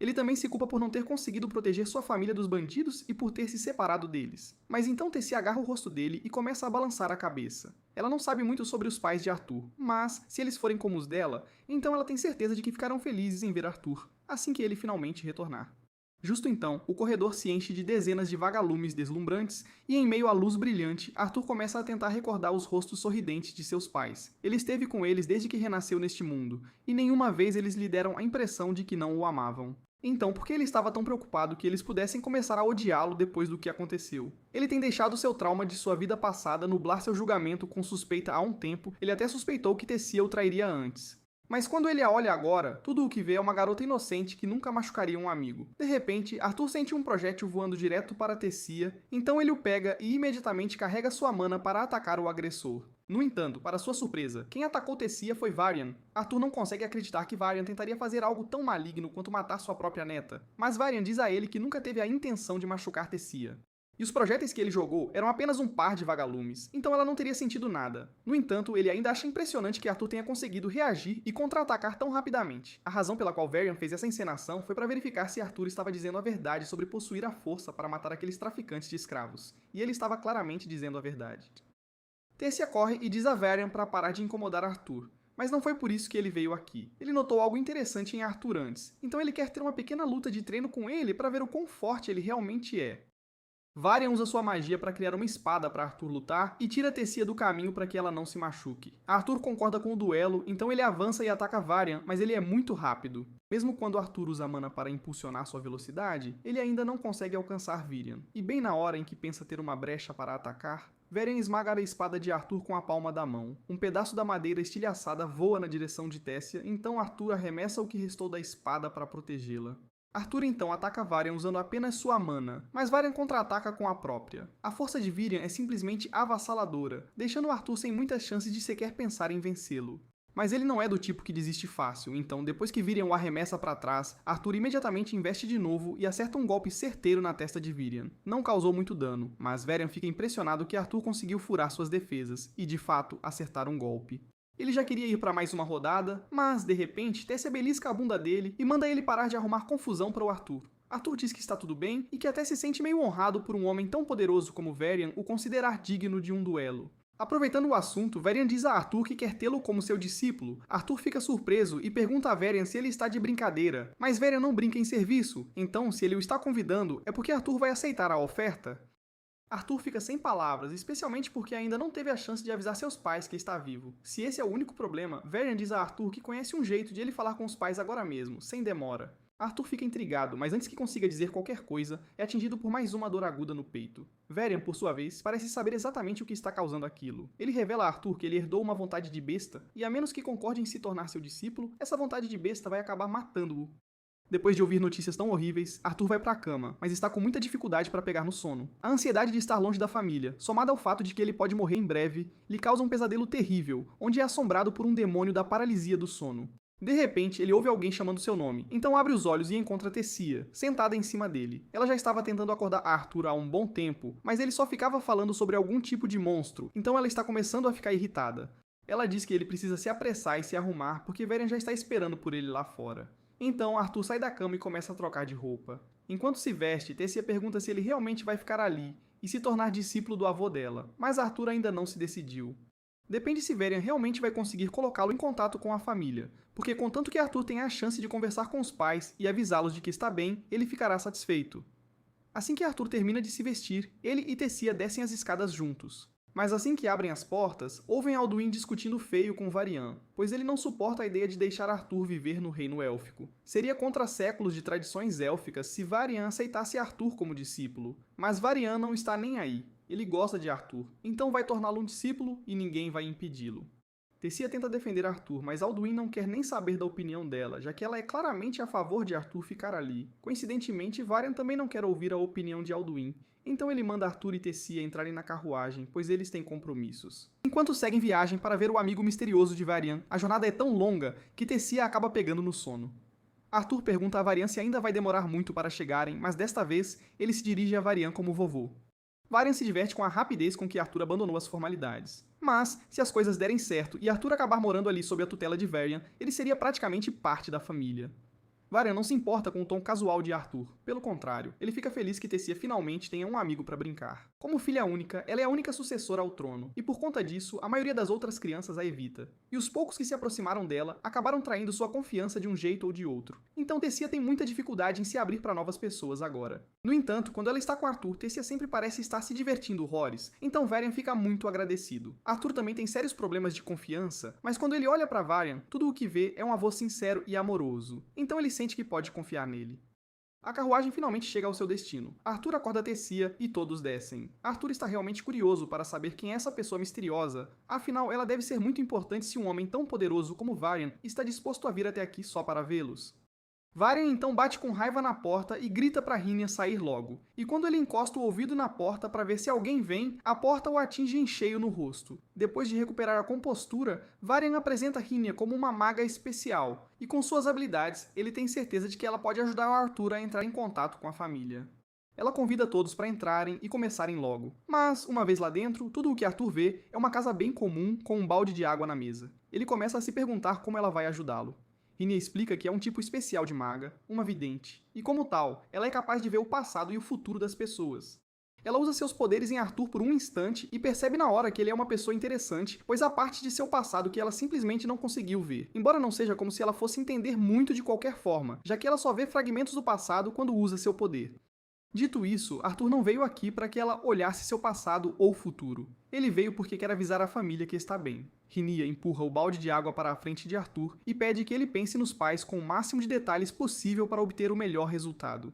Ele também se culpa por não ter conseguido proteger sua família dos bandidos e por ter se separado deles. Mas então Tessia agarra o rosto dele e começa a balançar a cabeça. Ela não sabe muito sobre os pais de Arthur, mas, se eles forem como os dela, então ela tem certeza de que ficarão felizes em ver Arthur, assim que ele finalmente retornar. Justo então, o corredor se enche de dezenas de vagalumes deslumbrantes e, em meio à luz brilhante, Arthur começa a tentar recordar os rostos sorridentes de seus pais. Ele esteve com eles desde que renasceu neste mundo, e nenhuma vez eles lhe deram a impressão de que não o amavam. Então, por que ele estava tão preocupado que eles pudessem começar a odiá-lo depois do que aconteceu? Ele tem deixado seu trauma de sua vida passada nublar seu julgamento com suspeita há um tempo, ele até suspeitou que Tessia o trairia antes. Mas quando ele a olha agora, tudo o que vê é uma garota inocente que nunca machucaria um amigo. De repente, Arthur sente um projétil voando direto para Tessia, então ele o pega e imediatamente carrega sua mana para atacar o agressor. No entanto, para sua surpresa, quem atacou Tessia foi Varian. Arthur não consegue acreditar que Varian tentaria fazer algo tão maligno quanto matar sua própria neta, mas Varian diz a ele que nunca teve a intenção de machucar Tessia. E os projéteis que ele jogou eram apenas um par de vagalumes, então ela não teria sentido nada. No entanto, ele ainda acha impressionante que Arthur tenha conseguido reagir e contra-atacar tão rapidamente. A razão pela qual Varian fez essa encenação foi para verificar se Arthur estava dizendo a verdade sobre possuir a força para matar aqueles traficantes de escravos, e ele estava claramente dizendo a verdade. Tessia corre e diz a Varian para parar de incomodar Arthur. Mas não foi por isso que ele veio aqui. Ele notou algo interessante em Arthur antes, então ele quer ter uma pequena luta de treino com ele para ver o quão forte ele realmente é. Varian usa sua magia para criar uma espada para Arthur lutar e tira Tessia do caminho para que ela não se machuque. Arthur concorda com o duelo, então ele avança e ataca Varian, mas ele é muito rápido. Mesmo quando Arthur usa a mana para impulsionar sua velocidade, ele ainda não consegue alcançar Varian. E bem na hora em que pensa ter uma brecha para atacar, Varian esmaga a espada de Arthur com a palma da mão. Um pedaço da madeira estilhaçada voa na direção de Tessia, então Arthur arremessa o que restou da espada para protegê-la. Arthur então ataca Varian usando apenas sua mana, mas Varian contra-ataca com a própria. A força de Virian é simplesmente avassaladora, deixando Arthur sem muitas chances de sequer pensar em vencê-lo. Mas ele não é do tipo que desiste fácil, então depois que Virian o arremessa para trás, Arthur imediatamente investe de novo e acerta um golpe certeiro na testa de Virian. Não causou muito dano, mas Varian fica impressionado que Arthur conseguiu furar suas defesas e, de fato, acertar um golpe. Ele já queria ir para mais uma rodada, mas, de repente, Tessia belisca a bunda dele e manda ele parar de arrumar confusão para o Arthur. Arthur diz que está tudo bem e que até se sente meio honrado por um homem tão poderoso como Varian o considerar digno de um duelo. Aproveitando o assunto, Varian diz a Arthur que quer tê-lo como seu discípulo. Arthur fica surpreso e pergunta a Varian se ele está de brincadeira, mas Varian não brinca em serviço, então se ele o está convidando é porque Arthur vai aceitar a oferta. Arthur fica sem palavras, especialmente porque ainda não teve a chance de avisar seus pais que está vivo. Se esse é o único problema, Varian diz a Arthur que conhece um jeito de ele falar com os pais agora mesmo, sem demora. Arthur fica intrigado, mas antes que consiga dizer qualquer coisa, é atingido por mais uma dor aguda no peito. Varian, por sua vez, parece saber exatamente o que está causando aquilo. Ele revela a Arthur que ele herdou uma vontade de besta, e a menos que concorde em se tornar seu discípulo, essa vontade de besta vai acabar matando-o. Depois de ouvir notícias tão horríveis, Arthur vai para a cama, mas está com muita dificuldade para pegar no sono. A ansiedade de estar longe da família, somada ao fato de que ele pode morrer em breve, lhe causa um pesadelo terrível, onde é assombrado por um demônio da paralisia do sono. De repente, ele ouve alguém chamando seu nome, então abre os olhos e encontra Tessia, sentada em cima dele. Ela já estava tentando acordar Arthur há um bom tempo, mas ele só ficava falando sobre algum tipo de monstro, então ela está começando a ficar irritada. Ela diz que ele precisa se apressar e se arrumar, porque Varian já está esperando por ele lá fora. Então, Arthur sai da cama e começa a trocar de roupa. Enquanto se veste, Tessia pergunta se ele realmente vai ficar ali e se tornar discípulo do avô dela, mas Arthur ainda não se decidiu. Depende se Varian realmente vai conseguir colocá-lo em contato com a família, porque contanto que Arthur tenha a chance de conversar com os pais e avisá-los de que está bem, ele ficará satisfeito. Assim que Arthur termina de se vestir, ele e Tessia descem as escadas juntos. Mas assim que abrem as portas, ouvem Alduin discutindo feio com Varian, pois ele não suporta a ideia de deixar Arthur viver no reino élfico. Seria contra séculos de tradições élficas se Varian aceitasse Arthur como discípulo, mas Varian não está nem aí. Ele gosta de Arthur, então vai torná-lo um discípulo e ninguém vai impedi-lo. Tessia tenta defender Arthur, mas Alduin não quer nem saber da opinião dela, já que ela é claramente a favor de Arthur ficar ali. Coincidentemente, Varian também não quer ouvir a opinião de Alduin, então ele manda Arthur e Tessia entrarem na carruagem, pois eles têm compromissos. Enquanto seguem viagem para ver o amigo misterioso de Varian, a jornada é tão longa que Tessia acaba pegando no sono. Arthur pergunta a Varian se ainda vai demorar muito para chegarem, mas desta vez ele se dirige a Varian como vovô. Varian se diverte com a rapidez com que Arthur abandonou as formalidades. Mas, se as coisas derem certo e Arthur acabar morando ali sob a tutela de Varian, ele seria praticamente parte da família. Varian não se importa com o tom casual de Arthur. Pelo contrário, ele fica feliz que Tessia finalmente tenha um amigo para brincar. Como filha única, ela é a única sucessora ao trono, e por conta disso, a maioria das outras crianças a evita. E os poucos que se aproximaram dela acabaram traindo sua confiança de um jeito ou de outro. Então Tessia tem muita dificuldade em se abrir para novas pessoas agora. No entanto, quando ela está com Arthur, Tessia sempre parece estar se divertindo horrores, então Varian fica muito agradecido. Arthur também tem sérios problemas de confiança, mas quando ele olha para Varian, tudo o que vê é um avô sincero e amoroso. Então ele sente que pode confiar nele. A carruagem finalmente chega ao seu destino. Arthur acorda Tessia e todos descem. Arthur está realmente curioso para saber quem é essa pessoa misteriosa, afinal ela deve ser muito importante se um homem tão poderoso como Varian está disposto a vir até aqui só para vê-los. Varian então bate com raiva na porta e grita para Rhynia sair logo. E quando ele encosta o ouvido na porta para ver se alguém vem, a porta o atinge em cheio no rosto. Depois de recuperar a compostura, Varian apresenta Rhynia como uma maga especial, e com suas habilidades, ele tem certeza de que ela pode ajudar o Arthur a entrar em contato com a família. Ela convida todos para entrarem e começarem logo. Mas, uma vez lá dentro, tudo o que Arthur vê é uma casa bem comum com um balde de água na mesa. Ele começa a se perguntar como ela vai ajudá-lo. Rhynia explica que é um tipo especial de maga, uma vidente, e como tal, ela é capaz de ver o passado e o futuro das pessoas. Ela usa seus poderes em Arthur por um instante e percebe na hora que ele é uma pessoa interessante, pois há parte de seu passado que ela simplesmente não conseguiu ver, embora não seja como se ela fosse entender muito de qualquer forma, já que ela só vê fragmentos do passado quando usa seu poder. Dito isso, Arthur não veio aqui para que ela olhasse seu passado ou futuro. Ele veio porque quer avisar a família que está bem. Rhynia empurra o balde de água para a frente de Arthur e pede que ele pense nos pais com o máximo de detalhes possível para obter o melhor resultado.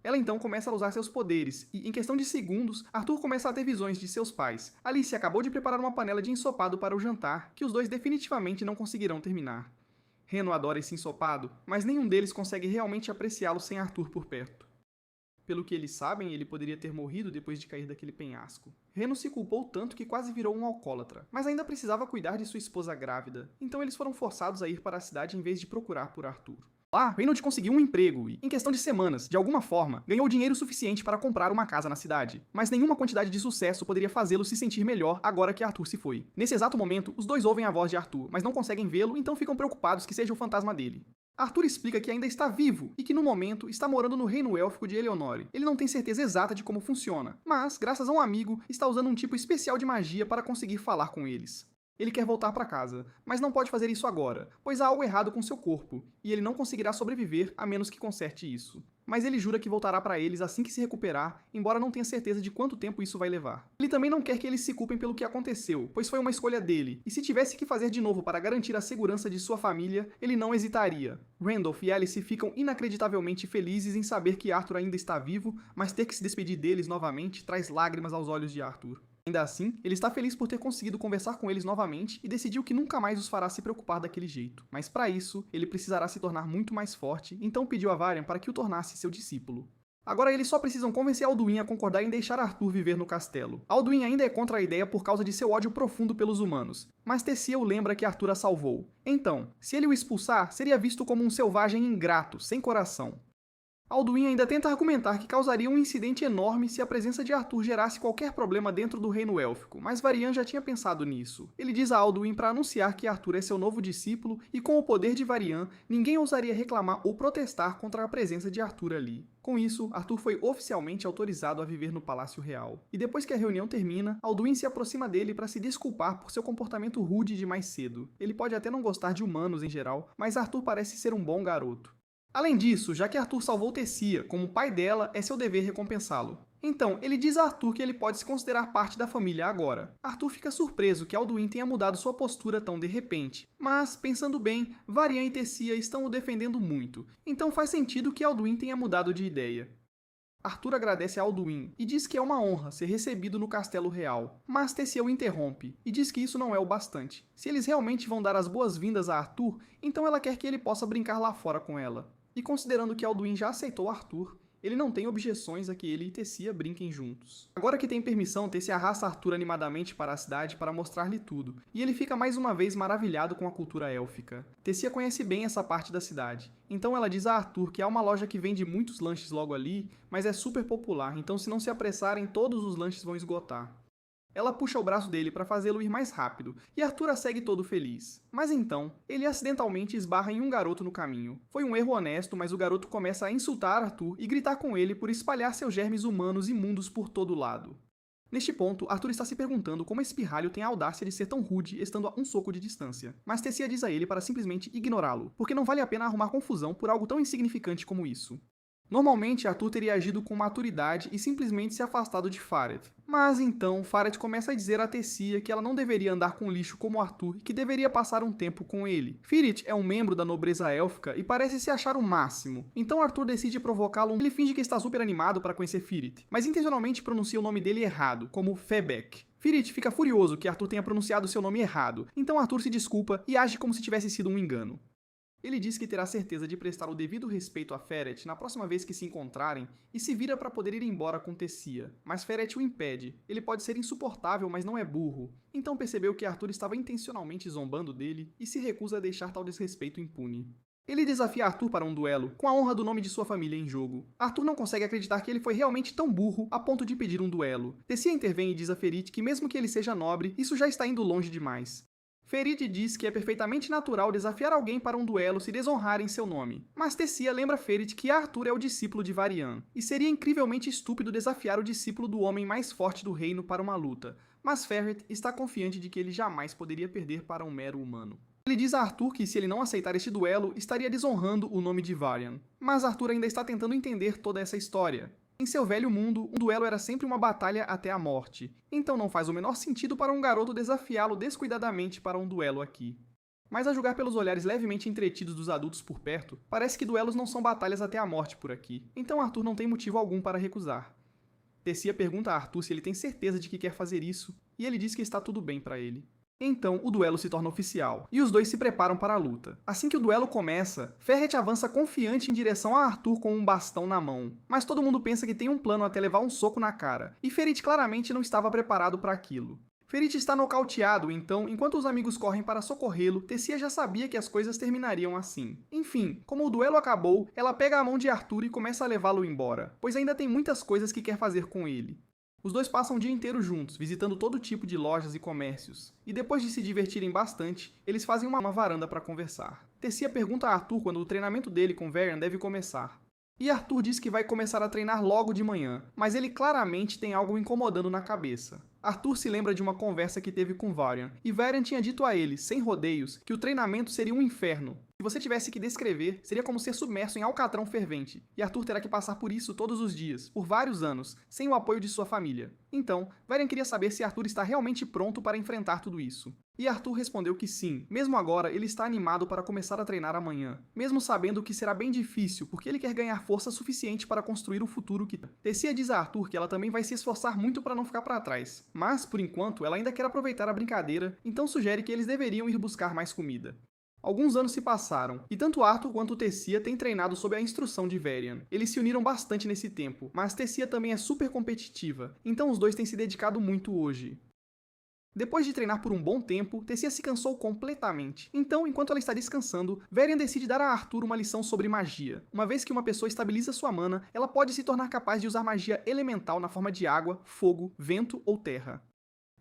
Ela então começa a usar seus poderes, e em questão de segundos, Arthur começa a ter visões de seus pais. Alice acabou de preparar uma panela de ensopado para o jantar, que os dois definitivamente não conseguirão terminar. Reno adora esse ensopado, mas nenhum deles consegue realmente apreciá-lo sem Arthur por perto. Pelo que eles sabem, ele poderia ter morrido depois de cair daquele penhasco. Reno se culpou tanto que quase virou um alcoólatra, mas ainda precisava cuidar de sua esposa grávida, então eles foram forçados a ir para a cidade em vez de procurar por Arthur. Lá, Reynolds conseguiu um emprego e, em questão de semanas, de alguma forma, ganhou dinheiro suficiente para comprar uma casa na cidade. Mas nenhuma quantidade de sucesso poderia fazê-lo se sentir melhor agora que Arthur se foi. Nesse exato momento, os dois ouvem a voz de Arthur, mas não conseguem vê-lo, então ficam preocupados que seja o fantasma dele. Arthur explica que ainda está vivo e que, no momento, está morando no reino élfico de Eleonore. Ele não tem certeza exata de como funciona, mas, graças a um amigo, está usando um tipo especial de magia para conseguir falar com eles. Ele quer voltar para casa, mas não pode fazer isso agora, pois há algo errado com seu corpo, e ele não conseguirá sobreviver a menos que conserte isso. Mas ele jura que voltará para eles assim que se recuperar, embora não tenha certeza de quanto tempo isso vai levar. Ele também não quer que eles se culpem pelo que aconteceu, pois foi uma escolha dele, e se tivesse que fazer de novo para garantir a segurança de sua família, ele não hesitaria. Randolph e Alice ficam inacreditavelmente felizes em saber que Arthur ainda está vivo, mas ter que se despedir deles novamente traz lágrimas aos olhos de Arthur. Ainda assim, ele está feliz por ter conseguido conversar com eles novamente e decidiu que nunca mais os fará se preocupar daquele jeito. Mas para isso, ele precisará se tornar muito mais forte, então pediu a Varian para que o tornasse seu discípulo. Agora eles só precisam convencer Alduin a concordar em deixar Arthur viver no castelo. Alduin ainda é contra a ideia por causa de seu ódio profundo pelos humanos, mas Tessia o lembra que Arthur a salvou. Então, se ele o expulsar, seria visto como um selvagem ingrato, sem coração. Alduin ainda tenta argumentar que causaria um incidente enorme se a presença de Arthur gerasse qualquer problema dentro do reino élfico, mas Varian já tinha pensado nisso. Ele diz a Alduin para anunciar que Arthur é seu novo discípulo e com o poder de Varian, ninguém ousaria reclamar ou protestar contra a presença de Arthur ali. Com isso, Arthur foi oficialmente autorizado a viver no Palácio Real. E depois que a reunião termina, Alduin se aproxima dele para se desculpar por seu comportamento rude de mais cedo. Ele pode até não gostar de humanos em geral, mas Arthur parece ser um bom garoto. Além disso, já que Arthur salvou Tessia, como pai dela, é seu dever recompensá-lo. Então, ele diz a Arthur que ele pode se considerar parte da família agora. Arthur fica surpreso que Alduin tenha mudado sua postura tão de repente. Mas, pensando bem, Varian e Tessia estão o defendendo muito, então faz sentido que Alduin tenha mudado de ideia. Arthur agradece a Alduin e diz que é uma honra ser recebido no Castelo Real, mas Tessia o interrompe e diz que isso não é o bastante. Se eles realmente vão dar as boas-vindas a Arthur, então ela quer que ele possa brincar lá fora com ela. E considerando que Alduin já aceitou Arthur, ele não tem objeções a que ele e Tessia brinquem juntos. Agora que tem permissão, Tessia arrasta Arthur animadamente para a cidade para mostrar-lhe tudo, e ele fica mais uma vez maravilhado com a cultura élfica. Tessia conhece bem essa parte da cidade, então ela diz a Arthur que há uma loja que vende muitos lanches logo ali, mas é super popular, então se não se apressarem todos os lanches vão esgotar. Ela puxa o braço dele para fazê-lo ir mais rápido, e Arthur a segue todo feliz. Mas então, ele acidentalmente esbarra em um garoto no caminho. Foi um erro honesto, mas o garoto começa a insultar Arthur e gritar com ele por espalhar seus germes humanos imundos por todo lado. Neste ponto, Arthur está se perguntando como esse pirralho tem a audácia de ser tão rude estando a um soco de distância. Mas Tessia diz a ele para simplesmente ignorá-lo, porque não vale a pena arrumar confusão por algo tão insignificante como isso. Normalmente, Arthur teria agido com maturidade e simplesmente se afastado de Faret. Mas então, Faret começa a dizer a Tessia que ela não deveria andar com lixo como Arthur e que deveria passar um tempo com ele. Firit é um membro da nobreza élfica e parece se achar o máximo. Então Arthur decide provocá-lo. Ele finge que está super animado para conhecer Firit, mas intencionalmente pronuncia o nome dele errado, como Febek. Firit fica furioso que Arthur tenha pronunciado seu nome errado, então Arthur se desculpa e age como se tivesse sido um engano. Ele diz que terá certeza de prestar o devido respeito a Feret na próxima vez que se encontrarem e se vira para poder ir embora com Tessia. Mas Feret o impede. Ele pode ser insuportável, mas não é burro. Então percebeu que Arthur estava intencionalmente zombando dele e se recusa a deixar tal desrespeito impune. Ele desafia Arthur para um duelo, com a honra do nome de sua família em jogo. Arthur não consegue acreditar que ele foi realmente tão burro a ponto de pedir um duelo. Tessia intervém e diz a Ferit que mesmo que ele seja nobre, isso já está indo longe demais. Ferit diz que é perfeitamente natural desafiar alguém para um duelo se desonrarem seu nome. Mas Tessia lembra Ferit que Arthur é o discípulo de Varian, e seria incrivelmente estúpido desafiar o discípulo do homem mais forte do reino para uma luta, mas Ferret está confiante de que ele jamais poderia perder para um mero humano. Ele diz a Arthur que se ele não aceitar este duelo, estaria desonrando o nome de Varian. Mas Arthur ainda está tentando entender toda essa história. Em seu velho mundo, um duelo era sempre uma batalha até a morte, então não faz o menor sentido para um garoto desafiá-lo descuidadamente para um duelo aqui. Mas a julgar pelos olhares levemente entretidos dos adultos por perto, parece que duelos não são batalhas até a morte por aqui, então Arthur não tem motivo algum para recusar. Tessia pergunta a Arthur se ele tem certeza de que quer fazer isso, e ele diz que está tudo bem para ele. Então, o duelo se torna oficial, e os dois se preparam para a luta. Assim que o duelo começa, Ferret avança confiante em direção a Arthur com um bastão na mão. Mas todo mundo pensa que tem um plano até levar um soco na cara, e Ferit claramente não estava preparado para aquilo. Ferit está nocauteado, então, enquanto os amigos correm para socorrê-lo, Tessia já sabia que as coisas terminariam assim. Enfim, como o duelo acabou, ela pega a mão de Arthur e começa a levá-lo embora, pois ainda tem muitas coisas que quer fazer com ele. Os dois passam o dia inteiro juntos, visitando todo tipo de lojas e comércios. E depois de se divertirem bastante, eles fazem uma varanda para conversar. Tessia pergunta a Arthur quando o treinamento dele com Varian deve começar. E Arthur diz que vai começar a treinar logo de manhã, mas ele claramente tem algo incomodando na cabeça. Arthur se lembra de uma conversa que teve com Varian, e Varian tinha dito a ele, sem rodeios, que o treinamento seria um inferno. Se você tivesse que descrever, seria como ser submerso em alcatrão fervente, e Arthur terá que passar por isso todos os dias, por vários anos, sem o apoio de sua família. Então, Varian queria saber se Arthur está realmente pronto para enfrentar tudo isso. E Arthur respondeu que sim, mesmo agora ele está animado para começar a treinar amanhã, mesmo sabendo que será bem difícil, porque ele quer ganhar força suficiente para construir o futuro que... Tessia diz a Arthur que ela também vai se esforçar muito para não ficar para trás, mas, por enquanto, ela ainda quer aproveitar a brincadeira, então sugere que eles deveriam ir buscar mais comida. Alguns anos se passaram, e tanto Arthur quanto Tessia têm treinado sob a instrução de Varian. Eles se uniram bastante nesse tempo, mas Tessia também é super competitiva, então os dois têm se dedicado muito hoje. Depois de treinar por um bom tempo, Tessia se cansou completamente. Então, enquanto ela está descansando, Varian decide dar a Arthur uma lição sobre magia. Uma vez que uma pessoa estabiliza sua mana, ela pode se tornar capaz de usar magia elemental na forma de água, fogo, vento ou terra.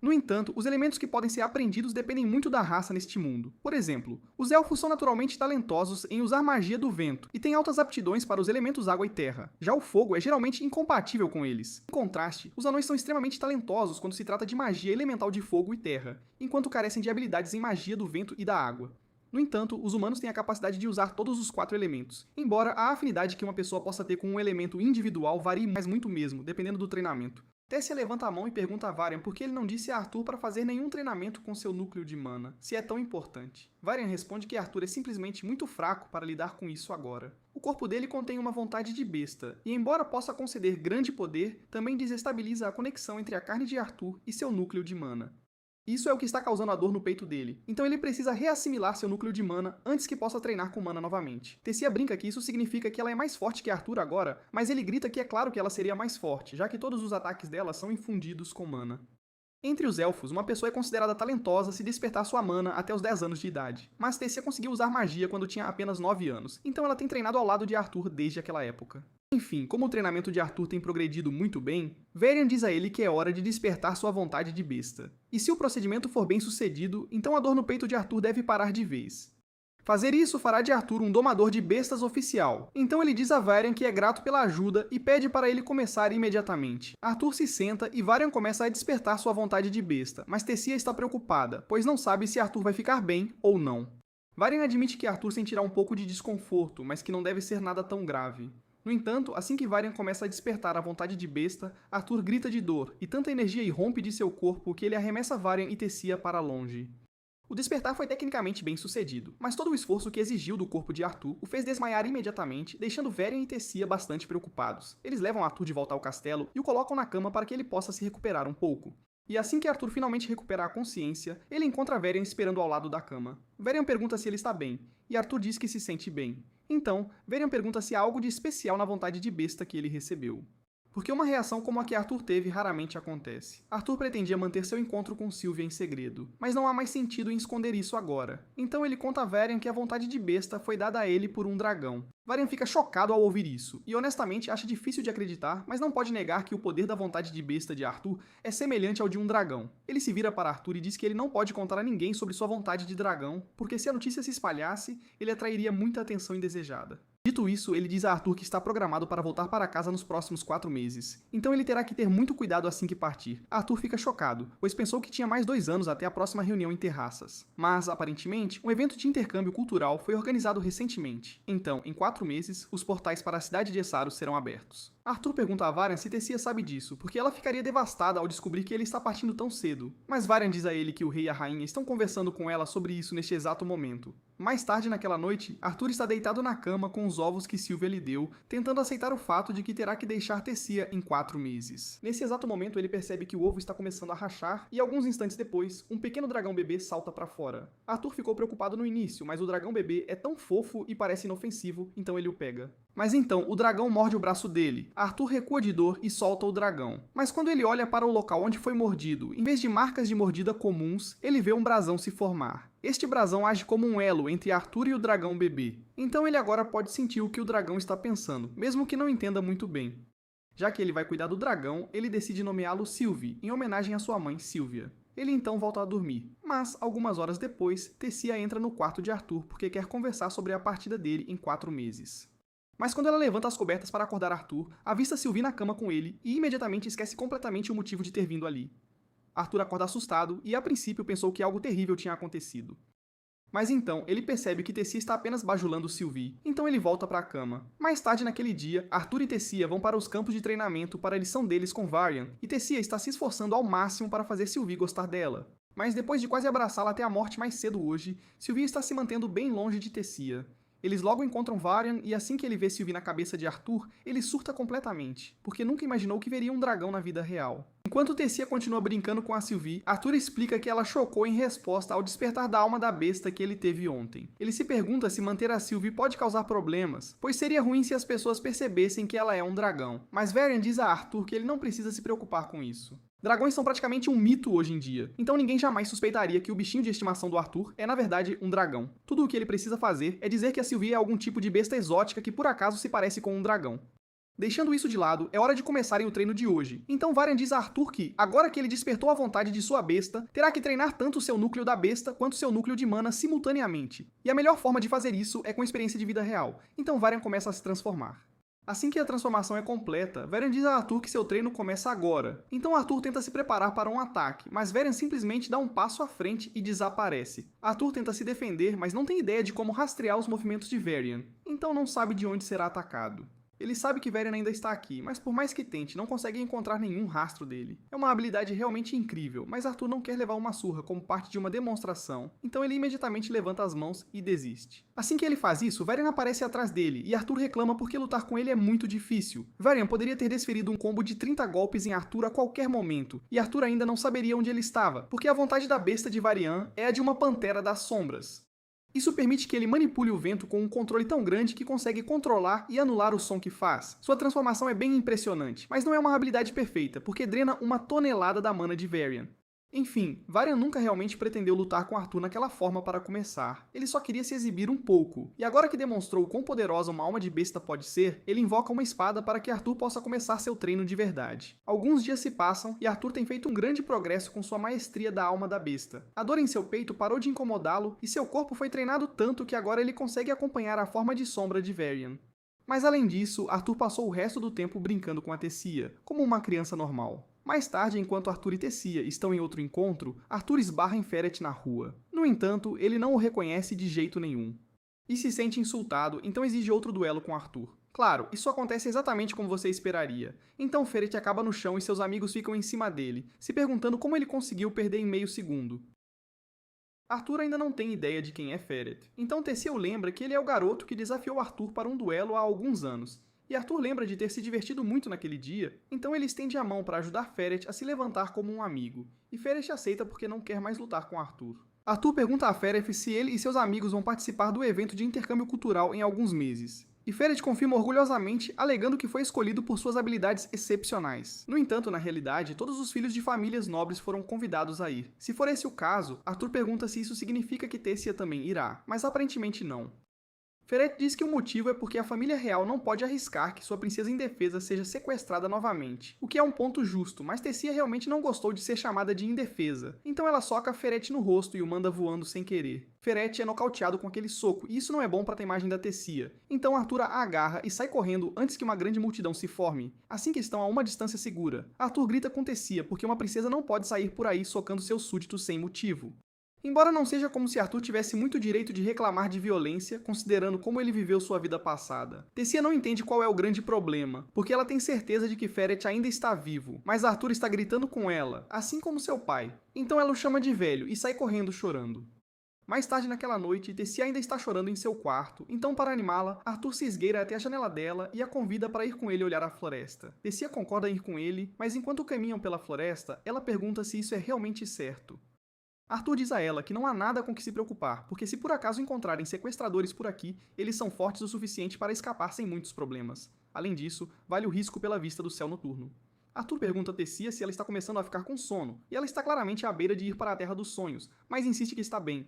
No entanto, os elementos que podem ser aprendidos dependem muito da raça neste mundo. Por exemplo, os elfos são naturalmente talentosos em usar magia do vento e têm altas aptidões para os elementos água e terra. Já o fogo é geralmente incompatível com eles. Em contraste, os anões são extremamente talentosos quando se trata de magia elemental de fogo e terra, enquanto carecem de habilidades em magia do vento e da água. No entanto, os humanos têm a capacidade de usar todos os 4 elementos, embora a afinidade que uma pessoa possa ter com um elemento individual varie mais muito mesmo, dependendo do treinamento. Tessia levanta a mão e pergunta a Varian por que ele não disse a Arthur para fazer nenhum treinamento com seu núcleo de mana, se é tão importante. Varian responde que Arthur é simplesmente muito fraco para lidar com isso agora. O corpo dele contém uma vontade de besta, e embora possa conceder grande poder, também desestabiliza a conexão entre a carne de Arthur e seu núcleo de mana. Isso é o que está causando a dor no peito dele, então ele precisa reassimilar seu núcleo de mana antes que possa treinar com mana novamente. Tessia brinca que isso significa que ela é mais forte que Arthur agora, mas ele grita que é claro que ela seria mais forte, já que todos os ataques dela são infundidos com mana. Entre os elfos, uma pessoa é considerada talentosa se despertar sua mana até os 10 anos de idade, mas Tessia conseguiu usar magia quando tinha apenas 9 anos, então ela tem treinado ao lado de Arthur desde aquela época. Enfim, como o treinamento de Arthur tem progredido muito bem, Varian diz a ele que é hora de despertar sua vontade de besta. E se o procedimento for bem sucedido, então a dor no peito de Arthur deve parar de vez. Fazer isso fará de Arthur um domador de bestas oficial. Então ele diz a Varian que é grato pela ajuda e pede para ele começar imediatamente. Arthur se senta e Varian começa a despertar sua vontade de besta, mas Tessia está preocupada, pois não sabe se Arthur vai ficar bem ou não. Varian admite que Arthur sentirá um pouco de desconforto, mas que não deve ser nada tão grave. No entanto, assim que Varian começa a despertar a vontade de besta, Arthur grita de dor, e tanta energia irrompe de seu corpo que ele arremessa Varian e Tessia para longe. O despertar foi tecnicamente bem sucedido, mas todo o esforço que exigiu do corpo de Arthur o fez desmaiar imediatamente, deixando Varian e Tessia bastante preocupados. Eles levam Arthur de volta ao castelo e o colocam na cama para que ele possa se recuperar um pouco. E assim que Arthur finalmente recuperar a consciência, ele encontra Varian esperando ao lado da cama. Varian pergunta se ele está bem, e Arthur diz que se sente bem. Então, Varian pergunta se há algo de especial na vontade de besta que ele recebeu. Porque uma reação como a que Arthur teve raramente acontece. Arthur pretendia manter seu encontro com Sylvia em segredo, mas não há mais sentido em esconder isso agora. Então ele conta a Varian que a vontade de besta foi dada a ele por um dragão. Varian fica chocado ao ouvir isso, e honestamente acha difícil de acreditar, mas não pode negar que o poder da vontade de besta de Arthur é semelhante ao de um dragão. Ele se vira para Arthur e diz que ele não pode contar a ninguém sobre sua vontade de dragão, porque se a notícia se espalhasse, ele atrairia muita atenção indesejada. Dito isso, ele diz a Arthur que está programado para voltar para casa nos próximos 4 meses. Então ele terá que ter muito cuidado assim que partir. Arthur fica chocado, pois pensou que tinha mais 2 anos até a próxima reunião em Terraças. Mas, aparentemente, um evento de intercâmbio cultural foi organizado recentemente. Então, em 4 meses, os portais para a cidade de Essaros serão abertos. Arthur pergunta a Varian se Tessia sabe disso, porque ela ficaria devastada ao descobrir que ele está partindo tão cedo. Mas Varian diz a ele que o rei e a rainha estão conversando com ela sobre isso neste exato momento. Mais tarde naquela noite, Arthur está deitado na cama com os ovos que Sylvia lhe deu, tentando aceitar o fato de que terá que deixar Tessia em 4 meses. Nesse exato momento, ele percebe que o ovo está começando a rachar e alguns instantes depois, um pequeno dragão bebê salta para fora. Arthur ficou preocupado no início, mas o dragão bebê é tão fofo e parece inofensivo, então ele o pega. Mas então, o dragão morde o braço dele. Arthur recua de dor e solta o dragão. Mas quando ele olha para o local onde foi mordido, em vez de marcas de mordida comuns, ele vê um brasão se formar. Este brasão age como um elo entre Arthur e o dragão bebê. Então ele agora pode sentir o que o dragão está pensando, mesmo que não entenda muito bem. Já que ele vai cuidar do dragão, ele decide nomeá-lo Sylvie, em homenagem à sua mãe Sylvia. Ele então volta a dormir, mas, algumas horas depois, Tessia entra no quarto de Arthur porque quer conversar sobre a partida dele em 4 meses. Mas quando ela levanta as cobertas para acordar Arthur, avista Sylvie na cama com ele e imediatamente esquece completamente o motivo de ter vindo ali. Arthur acorda assustado e, a princípio, pensou que algo terrível tinha acontecido. Mas então, ele percebe que Tessia está apenas bajulando Sylvie, então ele volta para a cama. Mais tarde naquele dia, Arthur e Tessia vão para os campos de treinamento para a lição deles com Varian, e Tessia está se esforçando ao máximo para fazer Sylvie gostar dela. Mas depois de quase abraçá-la até a morte mais cedo hoje, Sylvie está se mantendo bem longe de Tessia. Eles logo encontram Varian e assim que ele vê Sylvie na cabeça de Arthur, ele surta completamente, porque nunca imaginou que veria um dragão na vida real. Enquanto Tessia continua brincando com a Sylvie, Arthur explica que ela chocou em resposta ao despertar da alma da besta que ele teve ontem. Ele se pergunta se manter a Sylvie pode causar problemas, pois seria ruim se as pessoas percebessem que ela é um dragão. Mas Varian diz a Arthur que ele não precisa se preocupar com isso. Dragões são praticamente um mito hoje em dia, então ninguém jamais suspeitaria que o bichinho de estimação do Arthur é na verdade um dragão. Tudo o que ele precisa fazer é dizer que a Sylvie é algum tipo de besta exótica que por acaso se parece com um dragão. Deixando isso de lado, é hora de começarem o treino de hoje. Então Varian diz a Arthur que, agora que ele despertou a vontade de sua besta, terá que treinar tanto seu núcleo da besta quanto seu núcleo de mana simultaneamente. E a melhor forma de fazer isso é com experiência de vida real. Então Varian começa a se transformar. Assim que a transformação é completa, Varian diz a Arthur que seu treino começa agora. Então Arthur tenta se preparar para um ataque, mas Varian simplesmente dá um passo à frente e desaparece. Arthur tenta se defender, mas não tem ideia de como rastrear os movimentos de Varian, então não sabe de onde será atacado. Ele sabe que Varian ainda está aqui, mas por mais que tente, não consegue encontrar nenhum rastro dele. É uma habilidade realmente incrível, mas Arthur não quer levar uma surra como parte de uma demonstração, então ele imediatamente levanta as mãos e desiste. Assim que ele faz isso, Varian aparece atrás dele, e Arthur reclama porque lutar com ele é muito difícil. Varian poderia ter desferido um combo de 30 golpes em Arthur a qualquer momento, e Arthur ainda não saberia onde ele estava, porque a vontade da besta de Varian é a de uma pantera das sombras. Isso permite que ele manipule o vento com um controle tão grande que consegue controlar e anular o som que faz. Sua transformação é bem impressionante, mas não é uma habilidade perfeita, porque drena uma tonelada da mana de Varian. Enfim, Varian nunca realmente pretendeu lutar com Arthur naquela forma para começar. Ele só queria se exibir um pouco. E agora que demonstrou o quão poderosa uma alma de besta pode ser, ele invoca uma espada para que Arthur possa começar seu treino de verdade. Alguns dias se passam e Arthur tem feito um grande progresso com sua maestria da alma da besta. A dor em seu peito parou de incomodá-lo e seu corpo foi treinado tanto que agora ele consegue acompanhar a forma de sombra de Varian. Mas além disso, Arthur passou o resto do tempo brincando com a Tessia, como uma criança normal. Mais tarde, enquanto Arthur e Tessia estão em outro encontro, Arthur esbarra em Ferret na rua. No entanto, ele não o reconhece de jeito nenhum. E se sente insultado, então exige outro duelo com Arthur. Claro, isso acontece exatamente como você esperaria. Então Ferret acaba no chão e seus amigos ficam em cima dele, se perguntando como ele conseguiu perder em meio segundo. Arthur ainda não tem ideia de quem é Ferret. Então Tessia o lembra que ele é o garoto que desafiou Arthur para um duelo há alguns anos. E Arthur lembra de ter se divertido muito naquele dia, então ele estende a mão para ajudar Ferret a se levantar como um amigo. E Ferret aceita porque não quer mais lutar com Arthur. Arthur pergunta a Ferret se ele e seus amigos vão participar do evento de intercâmbio cultural em alguns meses. E Ferret confirma orgulhosamente, alegando que foi escolhido por suas habilidades excepcionais. No entanto, na realidade, todos os filhos de famílias nobres foram convidados a ir. Se for esse o caso, Arthur pergunta se isso significa que Tessia também irá, mas aparentemente não. Ferret diz que o motivo é porque a família real não pode arriscar que sua princesa indefesa seja sequestrada novamente, o que é um ponto justo, mas Tessia realmente não gostou de ser chamada de indefesa, então ela soca Ferret no rosto e o manda voando sem querer. Ferret é nocauteado com aquele soco, e isso não é bom para a imagem da Tessia, então Arthur a agarra e sai correndo antes que uma grande multidão se forme. Assim que estão a uma distância segura, Arthur grita com Tessia porque uma princesa não pode sair por aí socando seus súditos sem motivo. Embora não seja como se Arthur tivesse muito direito de reclamar de violência, considerando como ele viveu sua vida passada. Tessia não entende qual é o grande problema, porque ela tem certeza de que Ferret ainda está vivo, mas Arthur está gritando com ela, assim como seu pai. Então ela o chama de velho e sai correndo chorando. Mais tarde naquela noite, Tessia ainda está chorando em seu quarto, então para animá-la, Arthur se esgueira até a janela dela e a convida para ir com ele olhar a floresta. Tessia concorda em ir com ele, mas enquanto caminham pela floresta, ela pergunta se isso é realmente certo. Arthur diz a ela que não há nada com que se preocupar, porque se por acaso encontrarem sequestradores por aqui, eles são fortes o suficiente para escapar sem muitos problemas. Além disso, vale o risco pela vista do céu noturno. Arthur pergunta a Tessia se ela está começando a ficar com sono, e ela está claramente à beira de ir para a Terra dos Sonhos, mas insiste que está bem.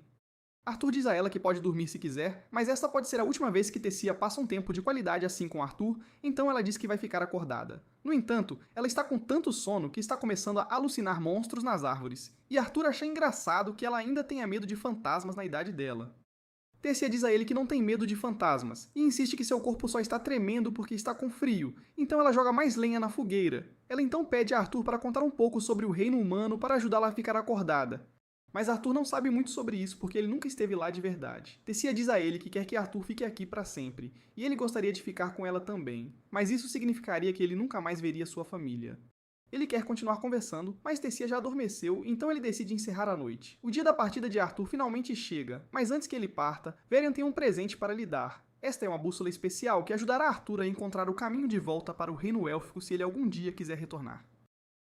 Arthur diz a ela que pode dormir se quiser, mas esta pode ser a última vez que Tessia passa um tempo de qualidade assim com Arthur, então ela diz que vai ficar acordada. No entanto, ela está com tanto sono que está começando a alucinar monstros nas árvores, e Arthur acha engraçado que ela ainda tenha medo de fantasmas na idade dela. Tessia diz a ele que não tem medo de fantasmas, e insiste que seu corpo só está tremendo porque está com frio, então ela joga mais lenha na fogueira. Ela então pede a Arthur para contar um pouco sobre o reino humano para ajudá-la a ficar acordada. Mas Arthur não sabe muito sobre isso porque ele nunca esteve lá de verdade. Tessia diz a ele que quer que Arthur fique aqui para sempre, e ele gostaria de ficar com ela também, mas isso significaria que ele nunca mais veria sua família. Ele quer continuar conversando, mas Tessia já adormeceu, então ele decide encerrar a noite. O dia da partida de Arthur finalmente chega, mas antes que ele parta, Varian tem um presente para lhe dar. Esta é uma bússola especial que ajudará Arthur a encontrar o caminho de volta para o reino élfico se ele algum dia quiser retornar.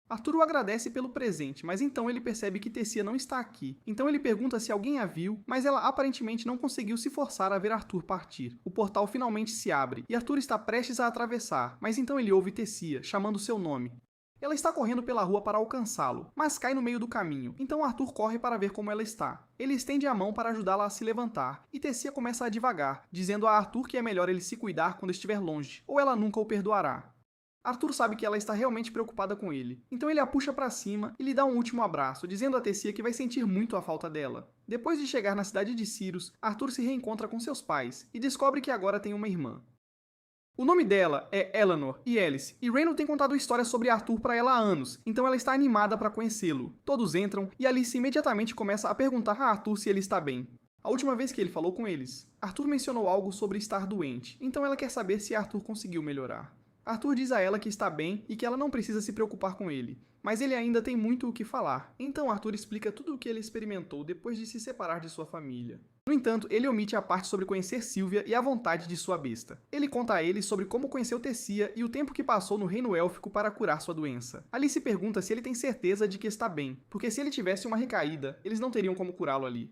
Arthur o agradece pelo presente, mas então ele percebe que Tessia não está aqui. Então ele pergunta se alguém a viu, mas ela aparentemente não conseguiu se forçar a ver Arthur partir. O portal finalmente se abre, e Arthur está prestes a atravessar, mas então ele ouve Tessia, chamando seu nome. Ela está correndo pela rua para alcançá-lo, mas cai no meio do caminho, então Arthur corre para ver como ela está. Ele estende a mão para ajudá-la a se levantar, e Tessia começa a divagar, dizendo a Arthur que é melhor ele se cuidar quando estiver longe, ou ela nunca o perdoará. Arthur sabe que ela está realmente preocupada com ele, então ele a puxa para cima e lhe dá um último abraço, dizendo a Tessia que vai sentir muito a falta dela. Depois de chegar na cidade de Sirius, Arthur se reencontra com seus pais e descobre que agora tem uma irmã. O nome dela é Eleanor e Alice, e Reynold tem contado histórias sobre Arthur para ela há anos, então ela está animada para conhecê-lo. Todos entram e Alice imediatamente começa a perguntar a Arthur se ele está bem. A última vez que ele falou com eles, Arthur mencionou algo sobre estar doente, então ela quer saber se Arthur conseguiu melhorar. Arthur diz a ela que está bem e que ela não precisa se preocupar com ele, mas ele ainda tem muito o que falar, então Arthur explica tudo o que ele experimentou depois de se separar de sua família. No entanto, ele omite a parte sobre conhecer Sylvia e a vontade de sua besta. Ele conta a eles sobre como conheceu Tessia e o tempo que passou no reino élfico para curar sua doença. Alice pergunta se ele tem certeza de que está bem, porque se ele tivesse uma recaída, eles não teriam como curá-lo ali.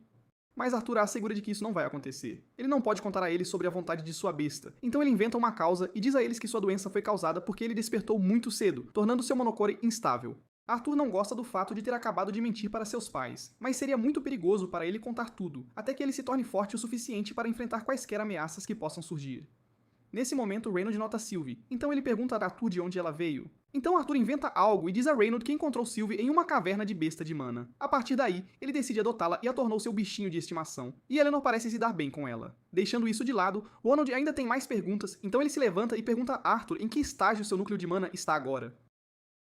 Mas Arthur a assegura de que isso não vai acontecer. Ele não pode contar a eles sobre a vontade de sua besta, então ele inventa uma causa e diz a eles que sua doença foi causada porque ele despertou muito cedo, tornando seu monocore instável. Arthur não gosta do fato de ter acabado de mentir para seus pais, mas seria muito perigoso para ele contar tudo, até que ele se torne forte o suficiente para enfrentar quaisquer ameaças que possam surgir. Nesse momento, Reynold nota Sylvie, então ele pergunta a Arthur de onde ela veio. Então Arthur inventa algo e diz a Reynold que encontrou Sylvie em uma caverna de besta de mana. A partir daí, ele decide adotá-la e a tornou seu bichinho de estimação. E Eleanor parece se dar bem com ela. Deixando isso de lado, Ronald ainda tem mais perguntas, então ele se levanta e pergunta a Arthur em que estágio seu núcleo de mana está agora.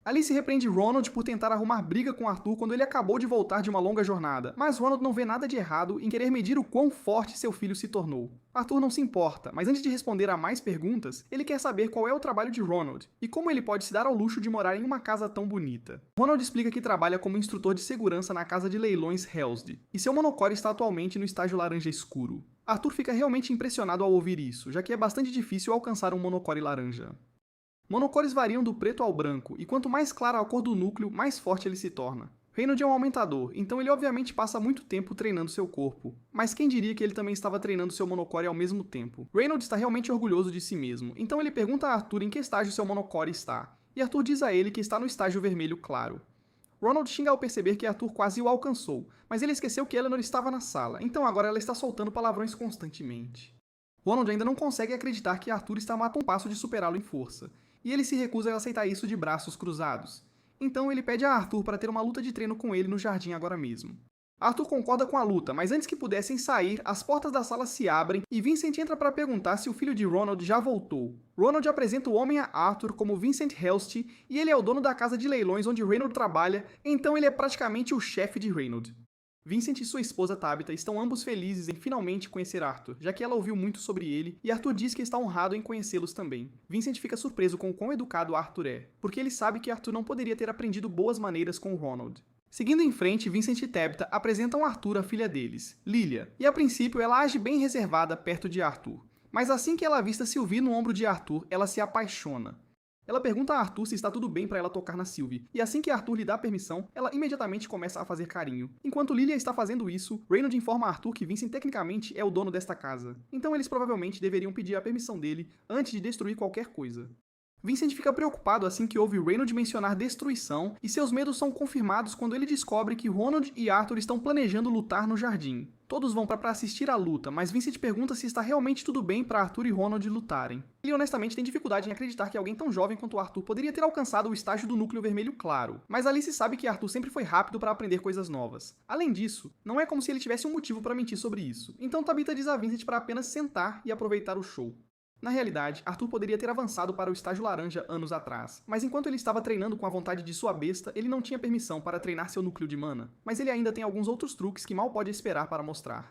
Alice repreende Ronald por tentar arrumar briga com Arthur quando ele acabou de voltar de uma longa jornada, mas Ronald não vê nada de errado em querer medir o quão forte seu filho se tornou. Arthur não se importa, mas antes de responder a mais perguntas, ele quer saber qual é o trabalho de Ronald e como ele pode se dar ao luxo de morar em uma casa tão bonita. Ronald explica que trabalha como instrutor de segurança na casa de leilões Helsd, e seu monocore está atualmente no estágio laranja escuro. Arthur fica realmente impressionado ao ouvir isso, já que é bastante difícil alcançar um monocore laranja. Monocores variam do preto ao branco, e quanto mais clara a cor do núcleo, mais forte ele se torna. Reynold é um aumentador, então ele obviamente passa muito tempo treinando seu corpo. Mas quem diria que ele também estava treinando seu monocore ao mesmo tempo? Reynold está realmente orgulhoso de si mesmo, então ele pergunta a Arthur em que estágio seu monocore está, e Arthur diz a ele que está no estágio vermelho claro. Ronald xinga ao perceber que Arthur quase o alcançou, mas ele esqueceu que Eleanor estava na sala, então agora ela está soltando palavrões constantemente. Ronald ainda não consegue acreditar que Arthur está a um passo de superá-lo em força, e ele se recusa a aceitar isso de braços cruzados. Então ele pede a Arthur para ter uma luta de treino com ele no jardim agora mesmo. Arthur concorda com a luta, mas antes que pudessem sair, as portas da sala se abrem e Vincent entra para perguntar se o filho de Ronald já voltou. Ronald apresenta o homem a Arthur como Vincent Helst e ele é o dono da casa de leilões onde Reynold trabalha, então ele é praticamente o chefe de Reynold. Vincent e sua esposa Tabitha estão ambos felizes em finalmente conhecer Arthur, já que ela ouviu muito sobre ele, e Arthur diz que está honrado em conhecê-los também. Vincent fica surpreso com o quão educado Arthur é, porque ele sabe que Arthur não poderia ter aprendido boas maneiras com Ronald. Seguindo em frente, Vincent e Tabitha apresentam Arthur à filha deles, Lilia, e a princípio ela age bem reservada perto de Arthur. Mas assim que ela avista Sylvie no ombro de Arthur, ela se apaixona. Ela pergunta a Arthur se está tudo bem para ela tocar na Sylvie, e assim que Arthur lhe dá permissão, ela imediatamente começa a fazer carinho. Enquanto Lilia está fazendo isso, Reynolds informa a Arthur que Vincent tecnicamente é o dono desta casa, então eles provavelmente deveriam pedir a permissão dele antes de destruir qualquer coisa. Vincent fica preocupado assim que ouve Reynolds mencionar destruição, e seus medos são confirmados quando ele descobre que Ronald e Arthur estão planejando lutar no jardim. Todos vão para assistir à luta, mas Vincent pergunta se está realmente tudo bem para Arthur e Ronald lutarem. Ele honestamente tem dificuldade em acreditar que alguém tão jovem quanto Arthur poderia ter alcançado o estágio do núcleo vermelho claro, mas Alice sabe que Arthur sempre foi rápido para aprender coisas novas. Além disso, não é como se ele tivesse um motivo para mentir sobre isso, então Tabitha diz a Vincent para apenas sentar e aproveitar o show. Na realidade, Arthur poderia ter avançado para o estágio laranja anos atrás, mas enquanto ele estava treinando com a vontade de sua besta, ele não tinha permissão para treinar seu núcleo de mana, mas ele ainda tem alguns outros truques que mal pode esperar para mostrar.